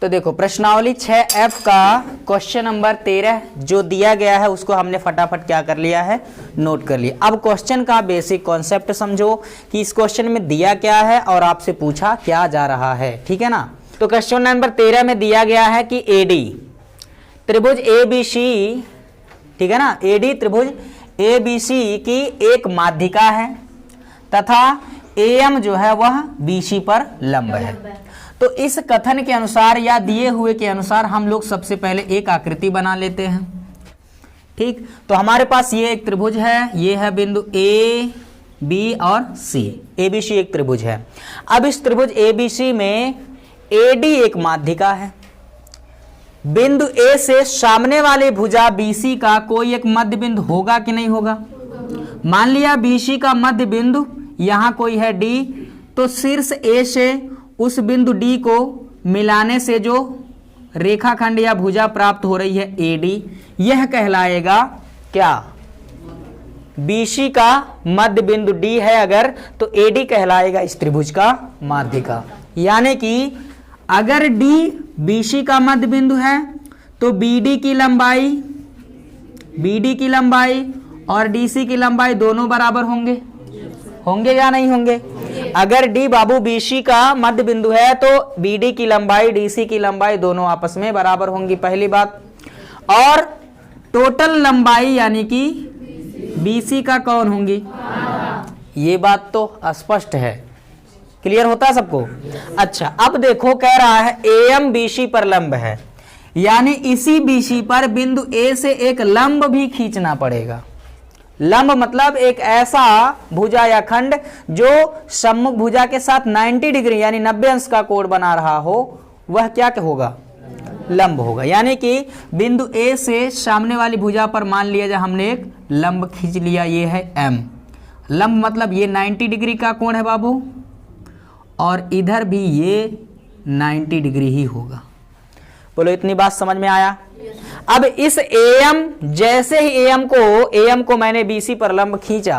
तो देखो प्रश्नावली 6F का क्वेश्चन नंबर 13 जो दिया गया है उसको हमने फटाफट क्या कर लिया है, नोट कर लिया। अब क्वेश्चन का बेसिक कॉन्सेप्ट समझो कि इस क्वेश्चन में दिया क्या है और आपसे पूछा क्या जा रहा है, ठीक है ना। तो क्वेश्चन नंबर 13 में दिया गया है कि AD त्रिभुज ABC, ठीक है ना, AD त्रिभुज ABC की एक माध्यिका है तथा AM जो है वह BC पर लंब है। तो इस कथन के अनुसार या दिए हुए के अनुसार हम लोग सबसे पहले एक आकृति बना लेते हैं, ठीक। तो हमारे पास ये एक त्रिभुज है, ये है बिंदु A, B और C, ABC एक त्रिभुज है। अब इस त्रिभुज ABC में AD एक माध्यिका है। बिंदु A से सामने वाले भुजा BC का कोई एक मध्य बिंदु होगा कि नहीं होगा। मान लिया BC का मध्य बिंदु यहां कोई है D, तो शीर्ष A से उस बिंदु D को मिलाने से जो रेखाखंड या भुजा प्राप्त हो रही है AD, यह कहलाएगा क्या, BC का मध्य बिंदु D है अगर, तो AD कहलाएगा इस त्रिभुज का माध्यिका। यानी कि अगर D BC का मध्य बिंदु है तो BD की लंबाई और DC की लंबाई दोनों बराबर होंगे या नहीं होंगे। अगर D बाबू BC का मध्य बिंदु है तो BD की लंबाई DC की लंबाई दोनों आपस में बराबर होंगी, पहली बात। और टोटल लंबाई यानी कि BC का कौन होंगी, ये बात तो स्पष्ट है, क्लियर होता है सबको। अच्छा अब देखो कह रहा है AM BC पर लंब है, यानी इसी BC पर बिंदु A से एक लंब भी खींचना पड़ेगा। लंब मतलब एक ऐसा भुजा या खंड जो सम्मुख भुजा के साथ 90 डिग्री यानी 90 अंश का कोण बना रहा हो, वह क्या होगा, लंब होगा। यानी कि बिंदु A से सामने वाली भुजा पर मान लिया जाए हमने एक लंब खींच लिया, ये है M। लंब मतलब ये 90 डिग्री का कोण है बाबू, और इधर भी ये 90 डिग्री ही होगा। बोलो इतनी बात समझ में आया। अब इस AM, जैसे ही AM को मैंने BC पर लंब खींचा,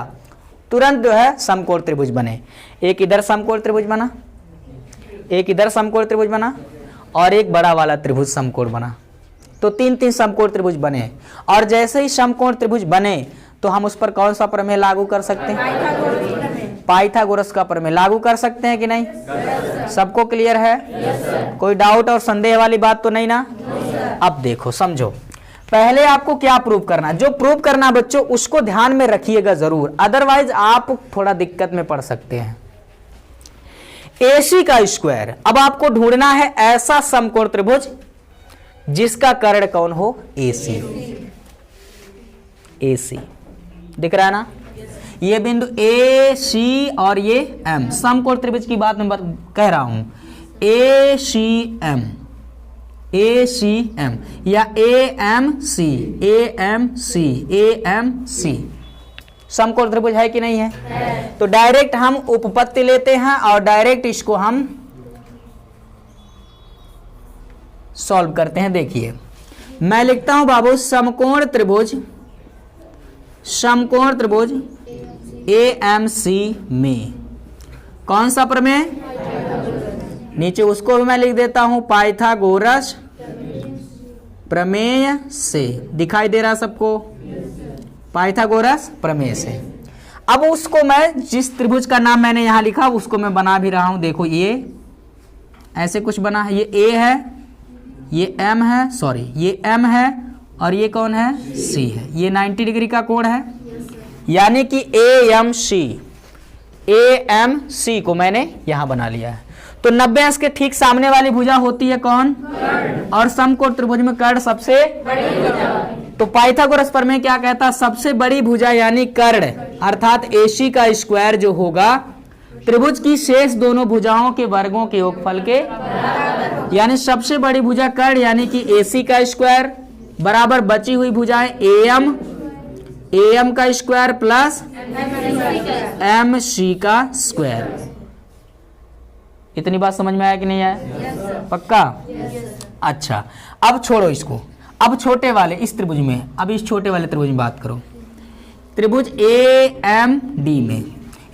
तुरंत जो है समकोण त्रिभुज बने। एक इधर समकोण त्रिभुज बना, एक इधर समकोण त्रिभुज बना, और एक बड़ा वाला त्रिभुज समकोण बना। तो तीन समकोण त्रिभुज बने। और जैसे ही समकोण त्रिभुज बने तो हम उस पर कौन सा प्रमेय लागू कर सकते हैं, पाइथागोरस का प्रमेय लागू कर सकते हैं कि नहीं। सबको क्लियर है, कोई डाउट और संदेह वाली बात तो नहीं ना। अब देखो समझो, पहले आपको क्या प्रूव करना, जो प्रूव करना बच्चों उसको ध्यान में रखिएगा जरूर, अदरवाइज आप थोड़ा दिक्कत में पड़ सकते हैं। AC का स्क्वायर, अब आपको ढूंढना है ऐसा समकोण त्रिभुज जिसका कर्ण कौन हो, AC। दिख रहा है ना, ये बिंदु AC और ये M, समकोण त्रिभुज की बात मैं कह रहा हूं। ACM या AMC समकोण त्रिभुज है कि नहीं है। तो डायरेक्ट हम उपपत्ति लेते हैं और डायरेक्ट इसको हम सॉल्व करते हैं। देखिए मैं लिखता हूं बाबू समकोण त्रिभुज AMC में कौन सा प्रमेय, नीचे उसको भी मैं लिख देता हूं पाइथागोरस प्रमेय से। दिखाई दे रहा सबको, पाइथागोरस प्रमेय से। अब उसको मैं जिस त्रिभुज का नाम मैंने यहां लिखा उसको मैं बना भी रहा हूं। देखो ये ऐसे कुछ बना है, ये A है, ये M है, सॉरी ये M है, और ये कौन है, C है। ये 90 डिग्री का कोण है, यानी कि AMC को मैंने यहां बना लिया है। तो 90 अंश के ठीक सामने वाली भुजा होती है कौन, और समकोण त्रिभुज में कर्ण सबसे बड़ी भुजा। तो पाइथागोरस प्रमेय क्या कहता, सबसे बड़ी भुजा यानी कर्ण अर्थात AC का स्क्वायर जो होगा त्रिभुज की शेष दोनों भुजाओं के वर्गों के योगफल के, यानी सबसे बड़ी भुजा कर्ण यानी कि AC का स्क्वायर बराबर बची हुई भुजाएं AM का स्क्वायर प्लस MC का स्क्वायर। इतनी बात समझ में आया कि नहीं आया, पक्का। अच्छा अब छोड़ो इसको, अब छोटे वाले इस त्रिभुज में, अब इस छोटे वाले त्रिभुज में बात करो। त्रिभुज AMD में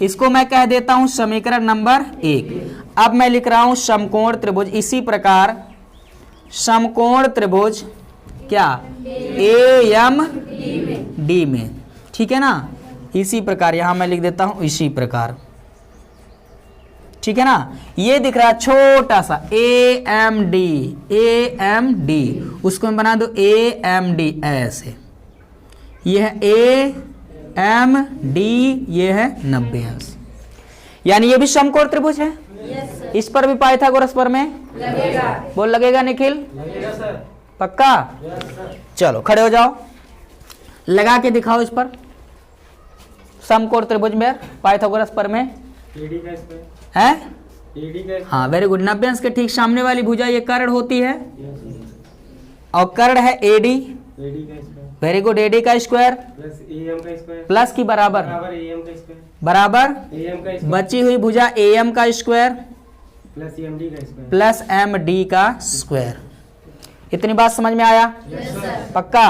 इसको मैं कह देता हूं समीकरण नंबर 1। अब मैं लिख रहा हूं समकोण त्रिभुज। इसी प्रकार समकोण त्रिभुज क्या AM D में, ठीक है ना। इसी प्रकार यहां मैं लिख देता हूं इसी प्रकार, ठीक है ना। ये दिख रहा है छोटा सा AMD, उसको मैं बना दो AMD ऐसे, ये है AMD, ये है 90 अंश, यानी ये भी समकोण त्रिभुज है। इस पर भी पाइथागोरस प्रमेय लगेगा, बोल लगेगा निखिल? लगेगा सर। पक्का? चलो खड़े हो जाओ, लगा के दिखाओ इस पर समकोण त्रिभुज में पाइथागोरस प्रमेय है। हाँ वेरी गुड। 90 अंश के ठीक सामने वाली भुजा ये कर्ण होती है और कर्ण है AD, वेरी गुड। AD का स्क्वायर प्लस की बराबर बची हुई भुजा AM का स्क्वायर प्लस MD का स्क्वायर। इतनी बात समझ में आया? पक्का?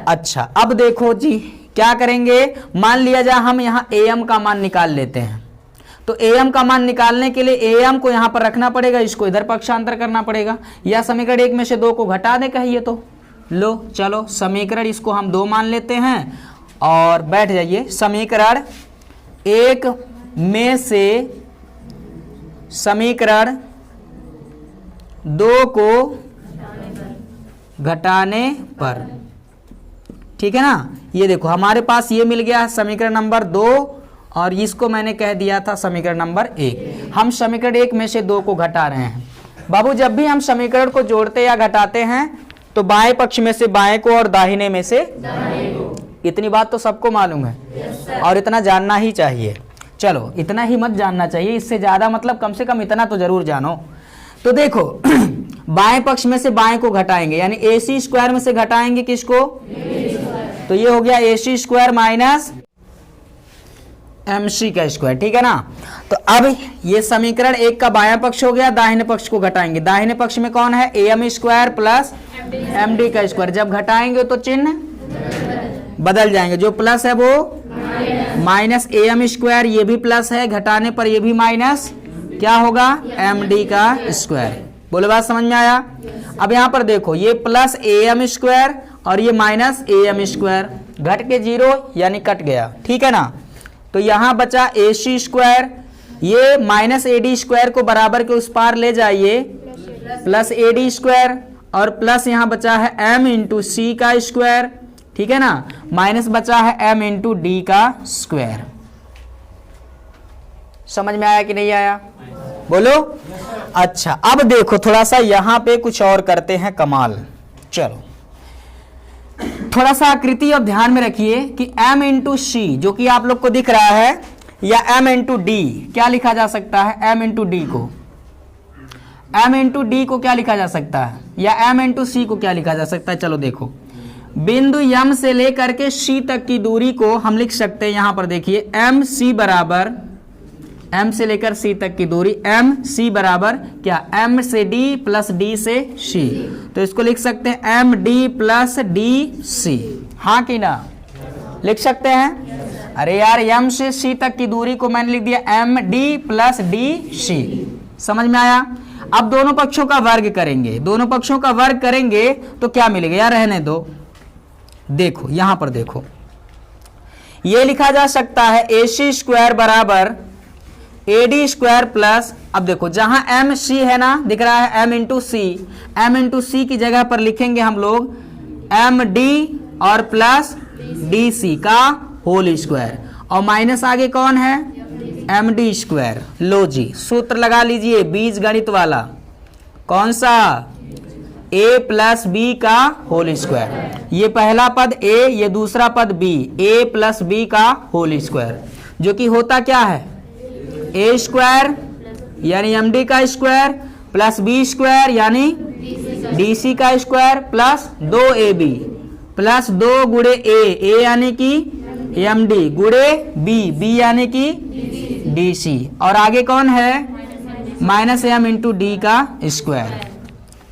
अच्छा अब देखो जी क्या करेंगे, मान लिया जाए हम यहाँ AM का मान निकाल लेते हैं, तो AM का मान निकालने के लिए AM को यहाँ पर रखना पड़ेगा, इसको इधर पक्षांतर करना पड़ेगा, या समीकरण 1 में से 2 को घटा दे कहिए तो। लो चलो समीकरण इसको हम 2 मान लेते हैं और बैठ जाइए। समीकरण 1 में से समीकरण 2 को घटाने पर, ठीक है ना। ये देखो हमारे पास ये मिल गया समीकरण नंबर 2 और इसको मैंने कह दिया था समीकरण नंबर 1। हम समीकरण 1 में से 2 को घटा रहे हैं। बाबू जब भी हम समीकरण को जोड़ते या घटाते हैं तो बाएं पक्ष में से बाएं को और दाहिने में से दाहिने को। इतनी बात तो सबको मालूम है और इतना जानना ही चाहिए। चलो इतना ही मत जानना चाहिए, इससे ज्यादा मतलब कम से कम इतना तो जरूर जानो। तो देखो बाएं पक्ष में से बाएं को घटाएंगे, यानी AC स्क्वायर में से घटाएंगे किसको? तो ये हो गया AC स्क्वायर माइनस MC का स्क्वायर, ठीक है ना। तो अब ये समीकरण 1 का बायां पक्ष हो गया, दाहिने पक्ष को घटाएंगे। दाहिने पक्ष में कौन है? AM स्क्वायर प्लस MD का स्क्वायर। जब घटाएंगे तो चिन्ह बदल जाएंगे, जो प्लस है वो माइनस AM स्क्वायर, ये भी प्लस है, घटाने पर ये भी माइनस क्या होगा? MD का स्क्वायर। बोले बात समझ में आया? अब यहाँ पर देखो ये प्लस AM स्क्वायर और ये माइनस AM स्क्वायर, घट के 0 यानी कट गया, ठीक है ना। तो यहाँ बचा AC स्क्वायर, ये माइनस AD स्क्वायर को बराबर के उस पार ले जाइए, प्लस AD स्क्वायर, और प्लस यहाँ बचा है M इंटू C का स्क्वायर, ठीक है ना, माइनस बचा है M इंटू D का स्क्वायर। समझ में आया कि नहीं आया? बोलो। अच्छा अब देखो थोड़ा सा यहाँ पे कुछ और करते हैं कमाल। चलो थोड़ा सा आकृति अब ध्यान में रखिए कि M इंटू C जो कि आप लोग को दिख रहा है, या M इंटू D क्या लिखा जा सकता है? M इंटू D को, M इंटू D को क्या लिखा जा सकता है, या M इंटू C को क्या लिखा जा सकता है? चलो देखो बिंदु M से लेकर के C तक की दूरी को हम लिख सकते हैं, यहां पर देखिए MC बराबर, M से लेकर C तक की दूरी MC बराबर क्या? M से D प्लस D से C। तो इसको लिख सकते हैं MD प्लस DC, हाँ कि ना? लिख सकते हैं? अरे यार M से C तक की दूरी को मैंने लिख दिया MD प्लस DC। समझ में आया? अब दोनों पक्षों का वर्ग करेंगे, दोनों पक्षों का वर्ग करेंगे तो क्या मिलेगा? यार रहने दो, देखो यहां पर देखो ये लिखा जा सकता है AC स्क्वायर बराबर AD स्क्वायर प्लस, अब देखो जहां MC है ना, दिख रहा है M into C, M into C की जगह पर लिखेंगे हम लोग MD और प्लस DC का होल स्क्वायर, और माइनस आगे कौन है? MD square. लो जी सूत्र लगा लीजिए बीज गणित वाला, कौन सा? A प्लस B का होल स्क्वायर। ये पहला पद A, ये दूसरा पद B, A प्लस B का होल स्क्वायर, जो कि होता क्या है? A स्क्वायर यानी MD का स्क्वायर प्लस B स्क्वायर यानी DC का स्क्वायर प्लस 2AB प्लस 2 गुणे A यानी कि MD गुणे B यानी कि DC, और आगे कौन है? माइनस M इंटू D का स्क्वायर।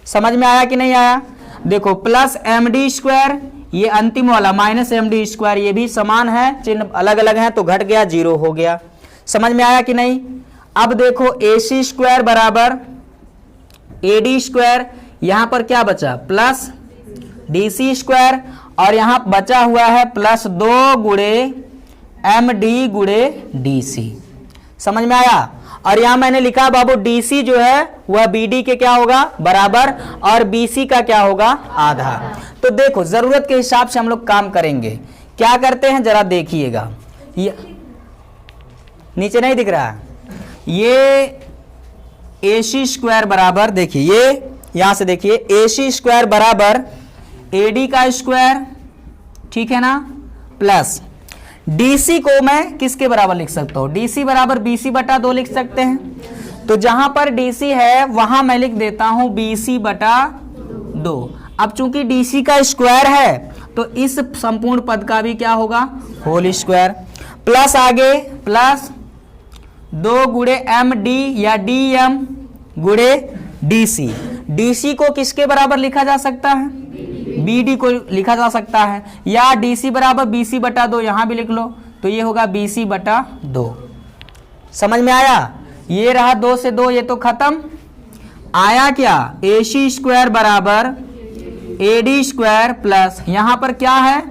समझ में आया कि नहीं आया? देखो प्लस MD स्क्वायर, ये अंतिम वाला माइनस MD स्क्वायर, ये भी समान है, चिन्ह अलग अलग है तो घट गया, 0 हो गया। समझ में आया कि नहीं? अब देखो AC स्क्वायर बराबर AD स्क्वायर, यहां पर क्या बचा प्लस डी सी स्क्वायर, और यहां बचा हुआ है प्लस 2 गुणे एम डी गुणे डी सी। समझ में आया? और यहां मैंने लिखा बाबू डी सी जो है वह बी डी के क्या होगा बराबर, और बी सी का क्या होगा आधा। तो देखो जरूरत के हिसाब से हम लोग काम करेंगे। क्या करते हैं जरा देखिएगा, ये नीचे नहीं दिख रहा है, ये ए सी स्क्वायर बराबर, देखिए ये यहां से देखिए ए सी स्क्वायर बराबर ए डी का स्क्वायर, ठीक है ना, प्लस डीसी को मैं किसके बराबर लिख सकता हूं, डीसी बराबर बीसी बटा 2 लिख सकते हैं। तो जहां पर डीसी है वहां मैं लिख देता हूं बीसी बटा 2। अब चूंकि डीसी का स्क्वायर है तो इस संपूर्ण पद का भी क्या होगा होल स्क्वायर, प्लस आगे प्लस 2 गुणे एम डी या डी एम गुणे डीसी। डीसी को किसके बराबर लिखा जा सकता है, बीडी को लिखा जा सकता है, या डीसी बराबर बीसी बटा 2 यहां भी लिख लो, तो ये होगा बीसी बटा 2। समझ में आया? ये रहा 2 से 2, ये तो खत्म। आया क्या ए सी स्क्वायर बराबर ए डी स्क्वायर प्लस यहां पर क्या है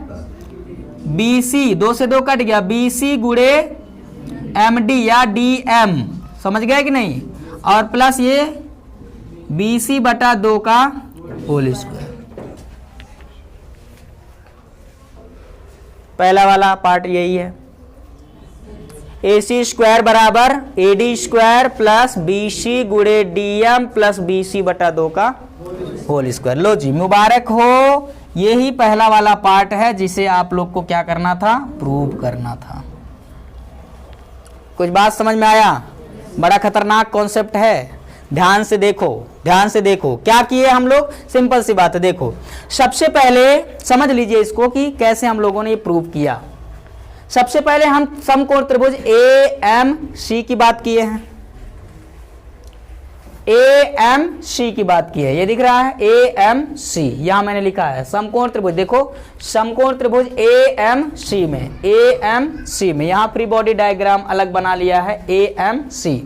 बीसी, 2 से 2 कट गया, बीसी गुणे एम डी या डी एम, समझ गए कि नहीं, और प्लस ये बीसी बटा 2 का होल स्क्वायर। पहला वाला पार्ट यही है, ए सी स्क्वायर बराबर A D square plus B C गुणे D M plus B C बटा 2 का होल स्क्वायर। लो जी मुबारक हो, यही पहला वाला पार्ट है जिसे आप लोग को क्या करना था, प्रूव करना था। कुछ बात समझ में आया? बड़ा खतरनाक कॉन्सेप्ट है, ध्यान से देखो, ध्यान से देखो क्या किए हम लोग। सिंपल सी बात है, देखो सबसे पहले समझ लीजिए इसको कि कैसे हम लोगों ने ये प्रूव किया। सबसे पहले हम समकोण त्रिभुज ए एम सी की बात किए हैं, ए एम सी की बात की है, ये दिख रहा है ए एम सी, यहां मैंने लिखा है समकोण त्रिभुज। देखो समकोण त्रिभुज ए एम सी में, ए एम सी में यहां फ्री बॉडी डायग्राम अलग बना लिया है ए एम सी।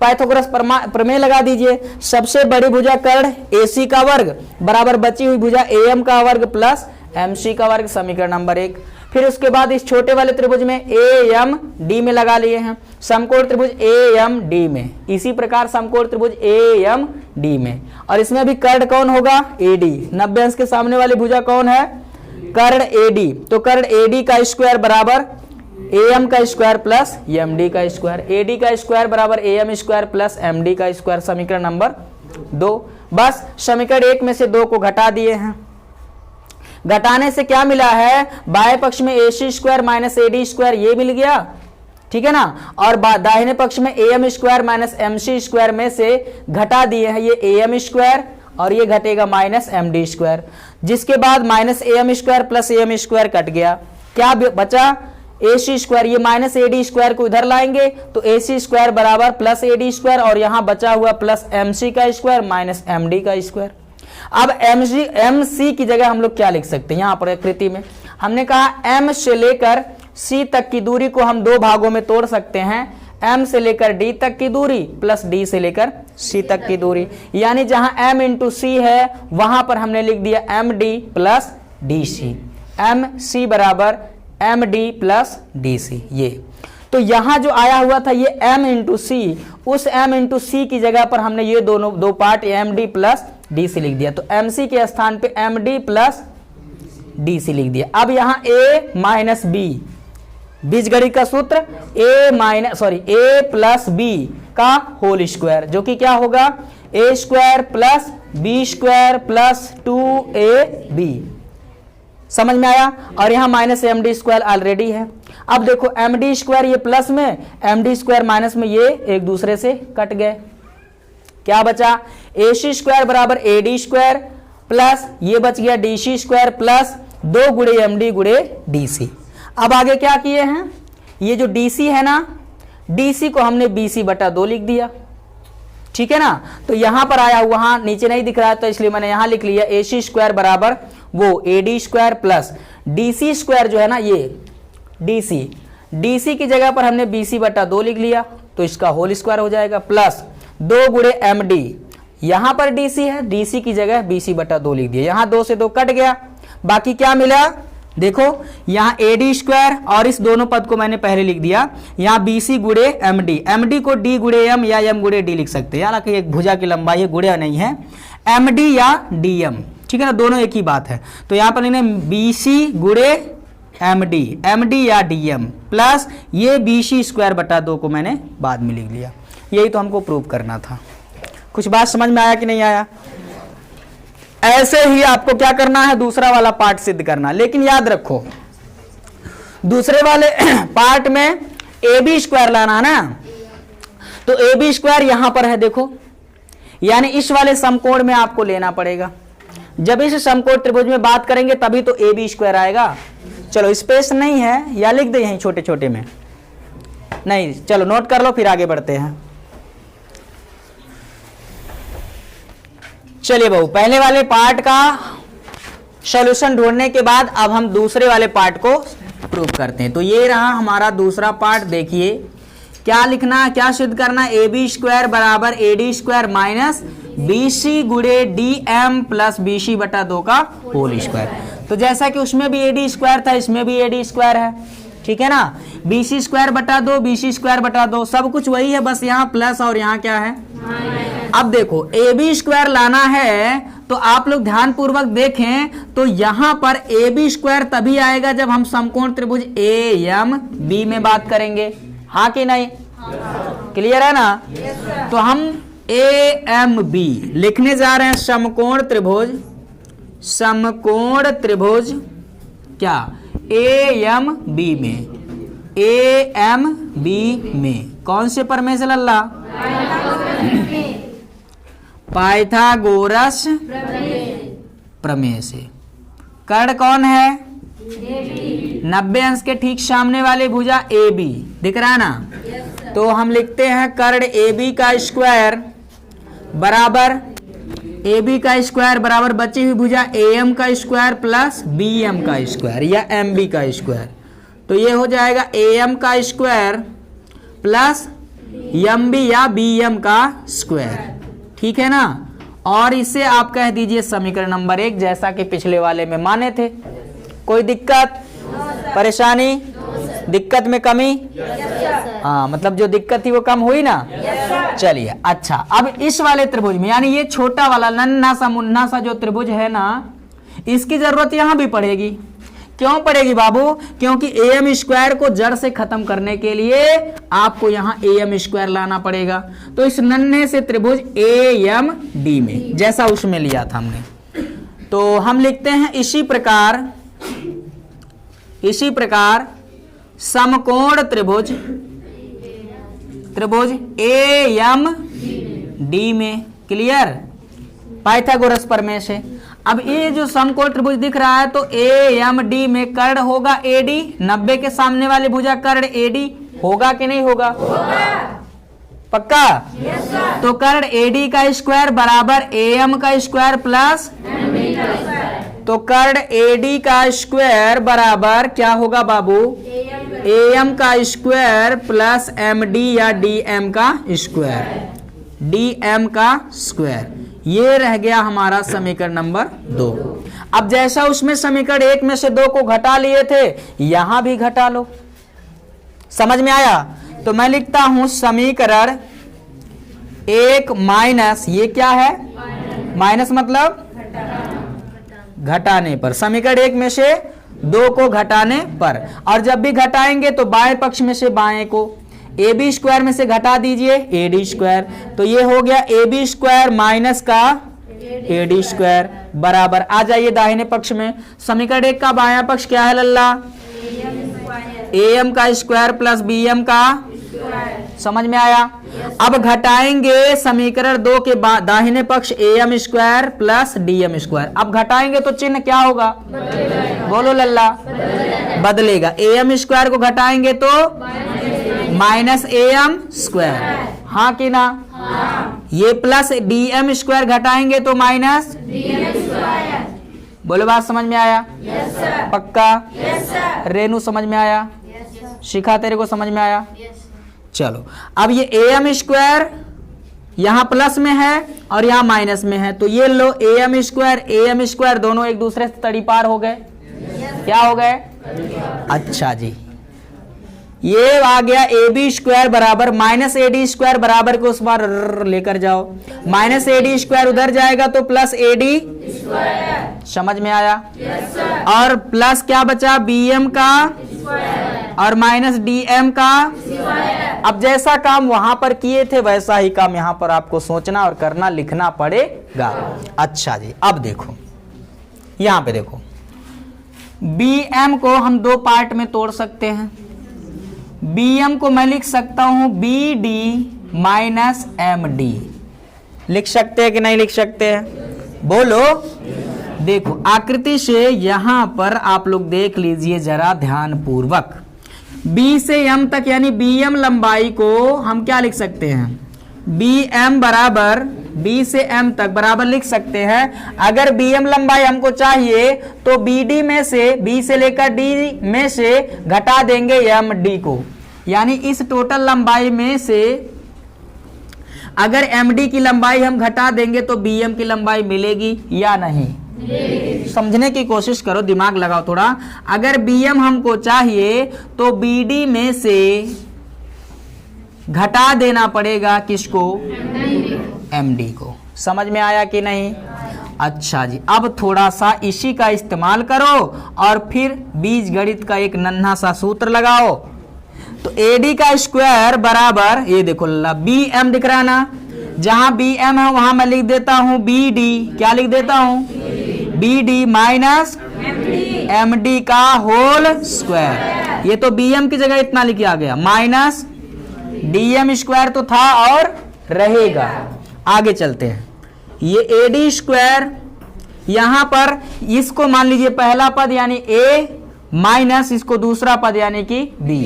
पाइथागोरस प्रमेय लगा दीजिए, सबसे बड़ी भुजा कर्ण AC का वर्ग बराबर बची हुई भुजा AM का वर्ग प्लस MC का वर्ग, समीकरण नंबर 1। फिर उसके बाद इस छोटे वाले त्रिभुज में AMD में लगा लिए हैं, समकोण त्रिभुज AMD में, इसी प्रकार समकोण त्रिभुज AMD में, और इसमें भी कर्ण कौन होगा AD, 90 अंश के सामने वाली भुजा कौन है कर्ण AD, तो कर्ण AD का स्क्वायर बराबर AM का स्क्वायर प्लस MD का स्क्वायर, AD का स्क्वायर बराबर AM स्क्वायर प्लस MD का स्क्वायर, समीकरण नंबर 2। बस समीकरण 1 में से 2 को घटा दिए हैं, घटाने से क्या मिला है, बाएं पक्ष में AC square minus AD square ये मिल गया, ठीक है ना, और दाहिने पक्ष में AM square minus MC square में से घटा दिए हैं ये AM स्क्वायर, और ये घटेगा माइनस MD स्क्वायर, जिसके बाद minus AM square plus AM square cut गया, क्या बचा AC स्क्वायर, ये माइनस AD स्क्वायर को इधर लाएंगे तो AC स्क्वायर बराबर प्लस AD स्क्वायर, और यहां बचा हुआ प्लस MC का स्क्वायर माइनस MD का स्क्वायर। अब MC की जगह हम लोग क्या लिख सकते हैं, यहां पर आकृति में हमने कहा M से लेकर C तक की दूरी को हम 2 भागों में तोड़ सकते हैं, M से लेकर D तक की दूरी प्लस D से लेकर C तक की दूरी, यानी जहां M इंटू C है वहां पर हमने लिख दिया MD प्लस DC, MC बराबर MD प्लस DC। ये तो यहां जो आया हुआ था ये M इंटू सी, उस M इंटू सी की जगह पर हमने ये दोनों 2 पार्ट MD प्लस DC लिख दिया, तो MC के स्थान पे MD प्लस DC लिख दिया। अब यहां A माइनस B, बीजगणित का सूत्र A प्लस B का होल स्क्वायर, जो कि क्या होगा A square plus B square plus 2AB। समझ में आया? और यहां माइनस MD स्क्वायर ऑलरेडी है। अब देखो MD स्क्वायर ये प्लस में, MD स्क्वायर माइनस में, ये एक दूसरे से कट गए, क्या बचा AC स्क्वायर बराबर AD स्क्वायर प्लस ये बच गया DC स्क्वायर प्लस 2 गुणे MD गुणे DC। अब आगे क्या किए हैं, ये जो DC है ना, DC को हमने BC बटा 2 लिख दिया, ठीक है ना, तो यहां पर आया, वहां नीचे नहीं दिख रहा है तो इसलिए मैंने यहां लिख लिया AC स्क्वायर बराबर वो AD square plus DC square जो है ना ये DC की जगह पर हमने BC बटा 2 लिख लिया, तो इसका होल स्क्वायर हो जाएगा, प्लस 2 गुणे MD, यहां पर डीसी है, डीसी की जगह बीसी बटा 2 लिख दिया। यहां 2 से 2 कट गया, बाकी क्या मिला देखो, यहां एडी स्क्वायर और इस दोनों पद को मैंने पहले लिख दिया, यहां बीसी गुड़े एमडी, एमडी को डी गुड़े एम या एम गुड़े डी लिख सकते हैं, हालांकि एक भुजा की लंबाई है, गुड़े नहीं है, एमडी या डीएम, ठीक है ना, दोनों एक ही बात है। तो यहां पर लिखने बीसी गुड़े एमडी, एमडी या डीएम प्लस ये बीसी स्क्वायर बटा 2 को मैंने बाद में लिख लिया। यही तो हमको प्रूव करना था। कुछ बात समझ में आया कि नहीं आया? ऐसे ही आपको क्या करना है, दूसरा वाला पार्ट सिद्ध करना। लेकिन याद रखो दूसरे वाले पार्ट में ए बी स्क्वायर लाना है ना, तो ए बी स्क्वायर यहां पर है देखो, यानी इस वाले समकोण में आपको लेना पड़ेगा। जब इस समकोण त्रिभुज में बात करेंगे तभी तो ए बी स्क्वायर आएगा। चलो स्पेस नहीं है या लिख दे यहीं छोटे छोटे में, नहीं चलो नोट कर लो फिर आगे बढ़ते हैं। चलिए बहू, पहले वाले पार्ट का सॉल्यूशन ढूंढने के बाद अब हम दूसरे वाले पार्ट को प्रूव करते हैं। तो ये रहा हमारा दूसरा पार्ट। देखिए क्या लिखना, क्या सिद्ध करना, ए बी स्क्वायर बराबर A D square minus B C गुड़े D M plus B C बटा 2 का होल स्क्वायर। तो जैसा कि उसमें भी ए डी स्क्वायर था, इसमें भी ए डी स्क्वायर है, ठीक है ना, बी सी स्क्वायर बटा 2, बी सी स्क्वायर बटा 2, सब कुछ वही है, बस यहाँ प्लस और यहाँ क्या है। अब देखो ए बी स्क्वायर लाना है तो आप लोग ध्यान पूर्वक देखें तो यहां पर ए बी स्क्वायर तभी आएगा जब हम समकोण त्रिभुज ए एम बी में बात करेंगे, हाँ कि नहीं? क्लियर है ना? तो हम ए एम बी लिखने जा रहे हैं, समकोण त्रिभुज, समकोण त्रिभुज क्या ए एम बी में, ए एम बी में कौन से प्रमेय से लल्ला? पाइथागोरस प्रमेय से। कर्ण कौन है? 90 अंश के ठीक सामने वाले भुजा ए बी, दिख रहा है ना? तो हम लिखते हैं कर्ण ए बी का स्क्वायर बराबर, ए बी का स्क्वायर बराबर बची हुई भुजा ए एम का स्क्वायर प्लस बी एम का स्क्वायर या एम बी का स्क्वायर। तो ये हो जाएगा ए एम का स्क्वायर प्लस एम बी या बी एम का स्क्वायर, ठीक है ना। और इसे आप कह दीजिए समीकरण नंबर 1, जैसा कि पिछले वाले में माने थे। कोई दिक्कत परेशानी, दिक्कत में कमी? हाँ, मतलब जो दिक्कत थी वो कम हुई ना। चलिए अच्छा, अब इस वाले त्रिभुज में यानी ये छोटा वाला नन्हा सा मुन्ना सा जो त्रिभुज है ना, इसकी जरूरत यहां भी पड़ेगी। क्यों पड़ेगी बाबू? क्योंकि ए एम स्क्वायर को जड़ से खत्म करने के लिए आपको यहां ए एम स्क्वायर लाना पड़ेगा। तो इस नन्हे से त्रिभुज ए एम डी में, जैसा उसमें लिया था हमने, तो हम लिखते हैं इसी प्रकार समकोण त्रिभुज, त्रिभुज ए एम डी में। क्लियर? पाइथागोरस प्रमेय से। अब ये जो समकोण त्रिभुज दिख रहा है तो ए एम डी में कर्ण होगा ए डी, 90 के सामने वाले भुजा कर्ण ए डी होगा कि नहीं होगा? पक्का? तो कर्ण ए डी का स्क्वायर बराबर ए एम का स्क्वायर प्लस, तो कर्ण ए डी का स्क्वायर बराबर क्या होगा बाबू? ए एम का स्क्वायर प्लस एम डी या डी एम का स्क्वायर, डी एम का स्क्वायर। ये रह गया हमारा समीकरण नंबर 2। अब जैसा उसमें समीकरण 1 में से 2 को घटा लिए थे, यहां भी घटा लो। समझ में आया? तो मैं लिखता हूं समीकरण 1 माइनस, ये क्या है? माइनस मतलब घटाने पर, समीकरण 1 में से 2 को घटाने पर। और जब भी घटाएंगे तो बाएं पक्ष में से बाएं को, ए बी स्क्वायर में से घटा दीजिए ए डी स्क्वायर। तो ये हो गया ए बी स्क्वायर माइनस का ए डी स्क्वायर बराबर, आ जाइए दाहिने पक्ष में। समीकरण 1 का बायां पक्ष क्या है लल्ला? ए एम का स्क्वायर प्लस बी एम का। समझ में आया? अब घटाएंगे समीकरण 2 के दाहिने पक्ष A M square plus D M square. अब घटाएंगे तो चिन्ह क्या होगा? बोलो लल्ला। बदलेगा। ए एम स्क्वायर को घटाएंगे तो माइनस ए एम स्क्वायर, हाँ कि ना? ये प्लस डी एम स्क्वायर घटाएंगे तो माइनस डी एम स्क्वायर। बोलो बात समझ में आया? yes, पक्का? yes, रेनू समझ में आया? yes, शिखा तेरे को समझ में आया? yes, चलो अब ये ए एम स्क्वायर यहाँ प्लस में है और यहाँ माइनस में है, तो ये लो am स्क्वायर दोनों एक दूसरे से तड़ीपार हो गए। क्या हो गए? अच्छा जी, ये आ गया AB स्क्वायर बराबर माइनस AD स्क्वायर बराबर को उस बार लेकर जाओ, माइनस AD स्क्वायर उधर जाएगा तो प्लस AD स्क्वायर। समझ में आया? और प्लस क्या बचा? BM का और माइनस DM का। अब जैसा काम वहां पर किए थे वैसा ही काम यहां पर आपको सोचना और करना, लिखना पड़ेगा। अच्छा जी, अब देखो यहां पे देखो, BM को हम दो पार्ट में तोड़ सकते हैं। BM को मैं लिख सकता हूं BD माइनस MD। लिख सकते हैं कि नहीं लिख सकते हैं? बोलो। देखो आकृति से यहां पर आप लोग देख लीजिए जरा ध्यान पूर्वक। B से M तक यानी BM लंबाई को हम क्या लिख सकते हैं? BM बराबर B से M तक बराबर लिख सकते हैं। अगर BM लंबाई हमको चाहिए तो BD में से, B से लेकर D में से घटा देंगे MD को, यानी इस टोटल लंबाई में से अगर MD की लंबाई हम घटा देंगे तो BM की लंबाई मिलेगी या नहीं? समझने की कोशिश करो, दिमाग लगाओ थोड़ा। अगर BM हमको चाहिए तो BD में से घटा देना पड़ेगा किसको? MD को। समझ में आया कि नहीं? अच्छा जी, अब थोड़ा सा इसी का इस्तेमाल करो और फिर बीज गणित का एक नन्हा सा सूत्र लगाओ। तो AD का स्क्वायर बराबर, ये देखो BM दिख रहा है ना, जहां BM है वहां मैं लिख देता हूं BD। क्या लिख देता हूं? BD माइनस MD का होल स्क्वायर। ये तो BM की जगह इतना लिख आ गया, माइनस DM स्क्वायर तो था और रहेगा। आगे चलते हैं, ये AD स्क्वायर यहां पर इसको मान लीजिए पहला पद यानी A माइनस इसको दूसरा पद यानी कि B,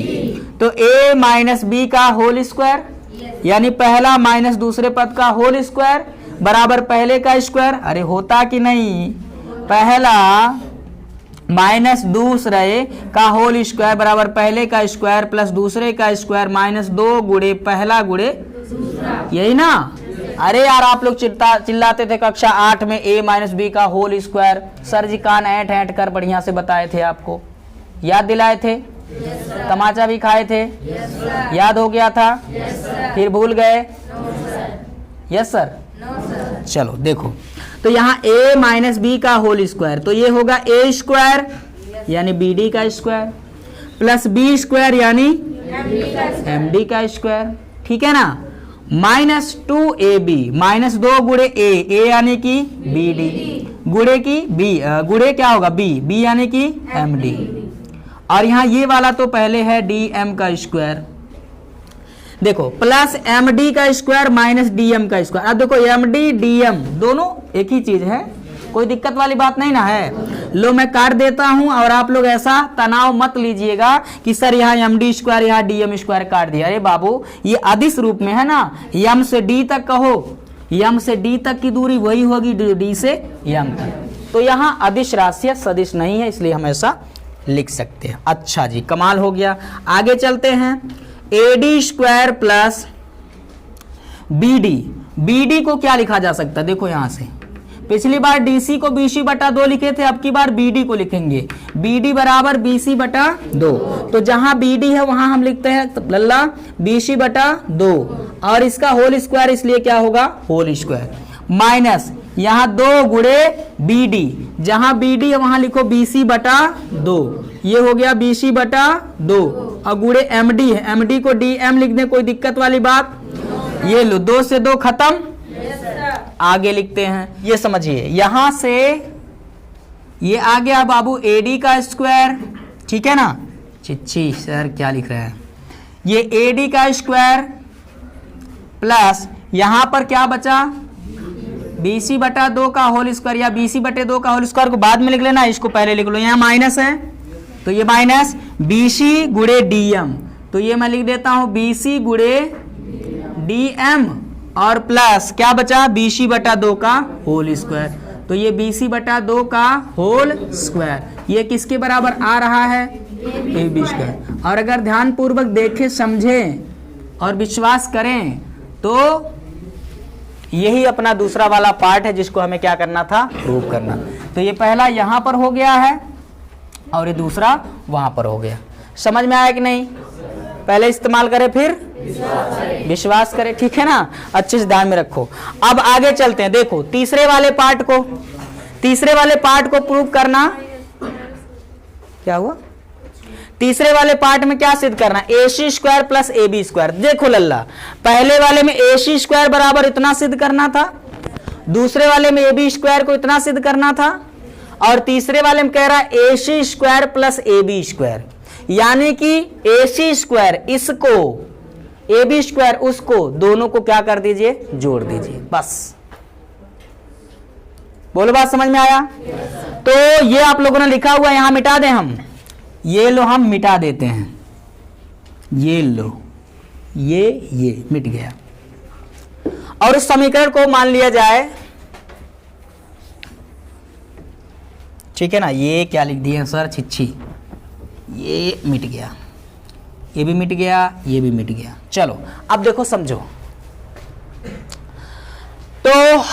तो A माइनस B का होल स्क्वायर यानी पहला माइनस दूसरे पद का होल स्क्वायर बराबर पहले का स्क्वायर। अरे होता कि नहीं? पहला माइनस दूसरे का होल स्क्वायर बराबर पहले का स्क्वायर प्लस दूसरे का स्क्वायर माइनस 2 गुणे पहला गुणे, यही ना? अरे यार आप लोग चिल्लाते थे कक्षा 8 में A माइनस B का होल स्क्वायर। सर जी कान ऐंठ ऐंठ कर बढ़िया से बताए थे, आपको याद दिलाए थे, तमाचा भी खाए थे, याद हो गया था, फिर भूल गए? Yes sir. चलो देखो, तो यहाँ A माइनस B का होल स्क्वायर, तो ये होगा A स्क्वायर यानी BD का स्क्वायर प्लस B स्क्वायर यानी MD का स्क्वायर, ठीक है ना? माइनस 2AB माइनस 2 गुणे A यानी कि BD गुणे की B गुणे क्या होगा? B यानी कि MD। और यहाँ ये वाला तो पहले है DM का स्क्वायर, देखो प्लस MD का स्क्वायर माइनस DM का स्क्वायर। अब देखो MD DM दोनों एक ही चीज है, कोई दिक्कत वाली बात नहीं ना है। लो मैं काट देता हूं और आप लोग ऐसा तनाव मत लीजिएगा कि सर यहाँ MD स्क्वायर यहाँ DM स्क्वायर काट दिया। अरे बाबू ये अदिश रूप में है ना, M से D तक कहो, M से D तक की दूरी वही होगी D से M तक, तो यहाँ अदिश राशि सदिश नहीं है, इसलिए हम ऐसा लिख सकते हैं। अच्छा जी, कमाल हो गया। आगे चलते हैं, AD स्क्वायर प्लस BD को क्या लिखा जा सकता है? देखो यहां से पिछली बार DC को BC बटा 2 लिखे थे, अब की बार BD को लिखेंगे BD बराबर BC बटा 2। तो जहां BD है वहां हम लिखते हैं लल्ला BC बटा 2 और इसका होल स्क्वायर, इसलिए क्या होगा? होल स्क्वायर माइनस यहाँ 2 गुणे BD, जहां BD है वहां लिखो BC बटा 2, ये हो गया BC बटा 2 और गुणे MD है, MD को DM लिख दें, कोई दिक्कत वाली बात? ये लो 2 से 2 खत्म। आगे लिखते हैं, ये समझिए यहां से ये आ गया बाबू AD का स्क्वायर, ठीक है ना? चिच्ची सर क्या लिख रहे हैं? ये AD का स्क्वायर प्लस यहां पर क्या बचा? BC बटा 2 का होल स्क्वायर या BC बटे 2 का होल स्क्वायर को बाद में लिख लेना, इसको पहले लिख लो। यहाँ माइनस है तो ये माइनस BC गुणे DM, तो ये मैं लिख देता हूं BC गुणे DM और प्लस क्या बचा? BC बटा 2 का होल स्क्वायर, तो ये BC बटा 2 का होल स्क्वायर, ये किसके बराबर आ रहा है? AB square. और अगर ध्यान पूर्वक देखें, समझें और विश्वास करें तो यही अपना दूसरा वाला पार्ट है जिसको हमें क्या करना था, प्रूव करना। तो ये पहला यहां पर हो गया है और ये दूसरा वहां पर हो गया। समझ में आया कि नहीं? पहले इस्तेमाल करें फिर विश्वास करें, ठीक है ना? अच्छे से ध्यान में रखो। अब आगे चलते हैं। देखो तीसरे वाले पार्ट को प्रूव करना। क्या हुआ? तीसरे वाले पार्ट में क्या सिद्ध करना? AC square plus AB square. देखो लल्ला, पहले वाले में AC स्क्वायर बराबर इतना सिद्ध करना था, दूसरे वाले में AB स्क्वायर को इतना सिद्ध करना था, और तीसरे वाले में कह रहा है AC square plus AB square, यानी कि AC स्क्वायर इसको, AB स्क्वायर उसको, दोनों को क्या कर दीजिए, जोड़ दीजिए, बस। बोलो बात समझ में आया? तो ये आप लोगों ने लिखा हुआ यहां मिटा दें हम, ये लो हम मिटा देते हैं, ये लो, ये मिट गया। और उस समीकरण को मान लिया जाए, ठीक है ना? ये क्या लिख दिए सर, छिच्छी, ये मिट गया, ये भी मिट गया, ये भी मिट गया। चलो अब देखो समझो। तो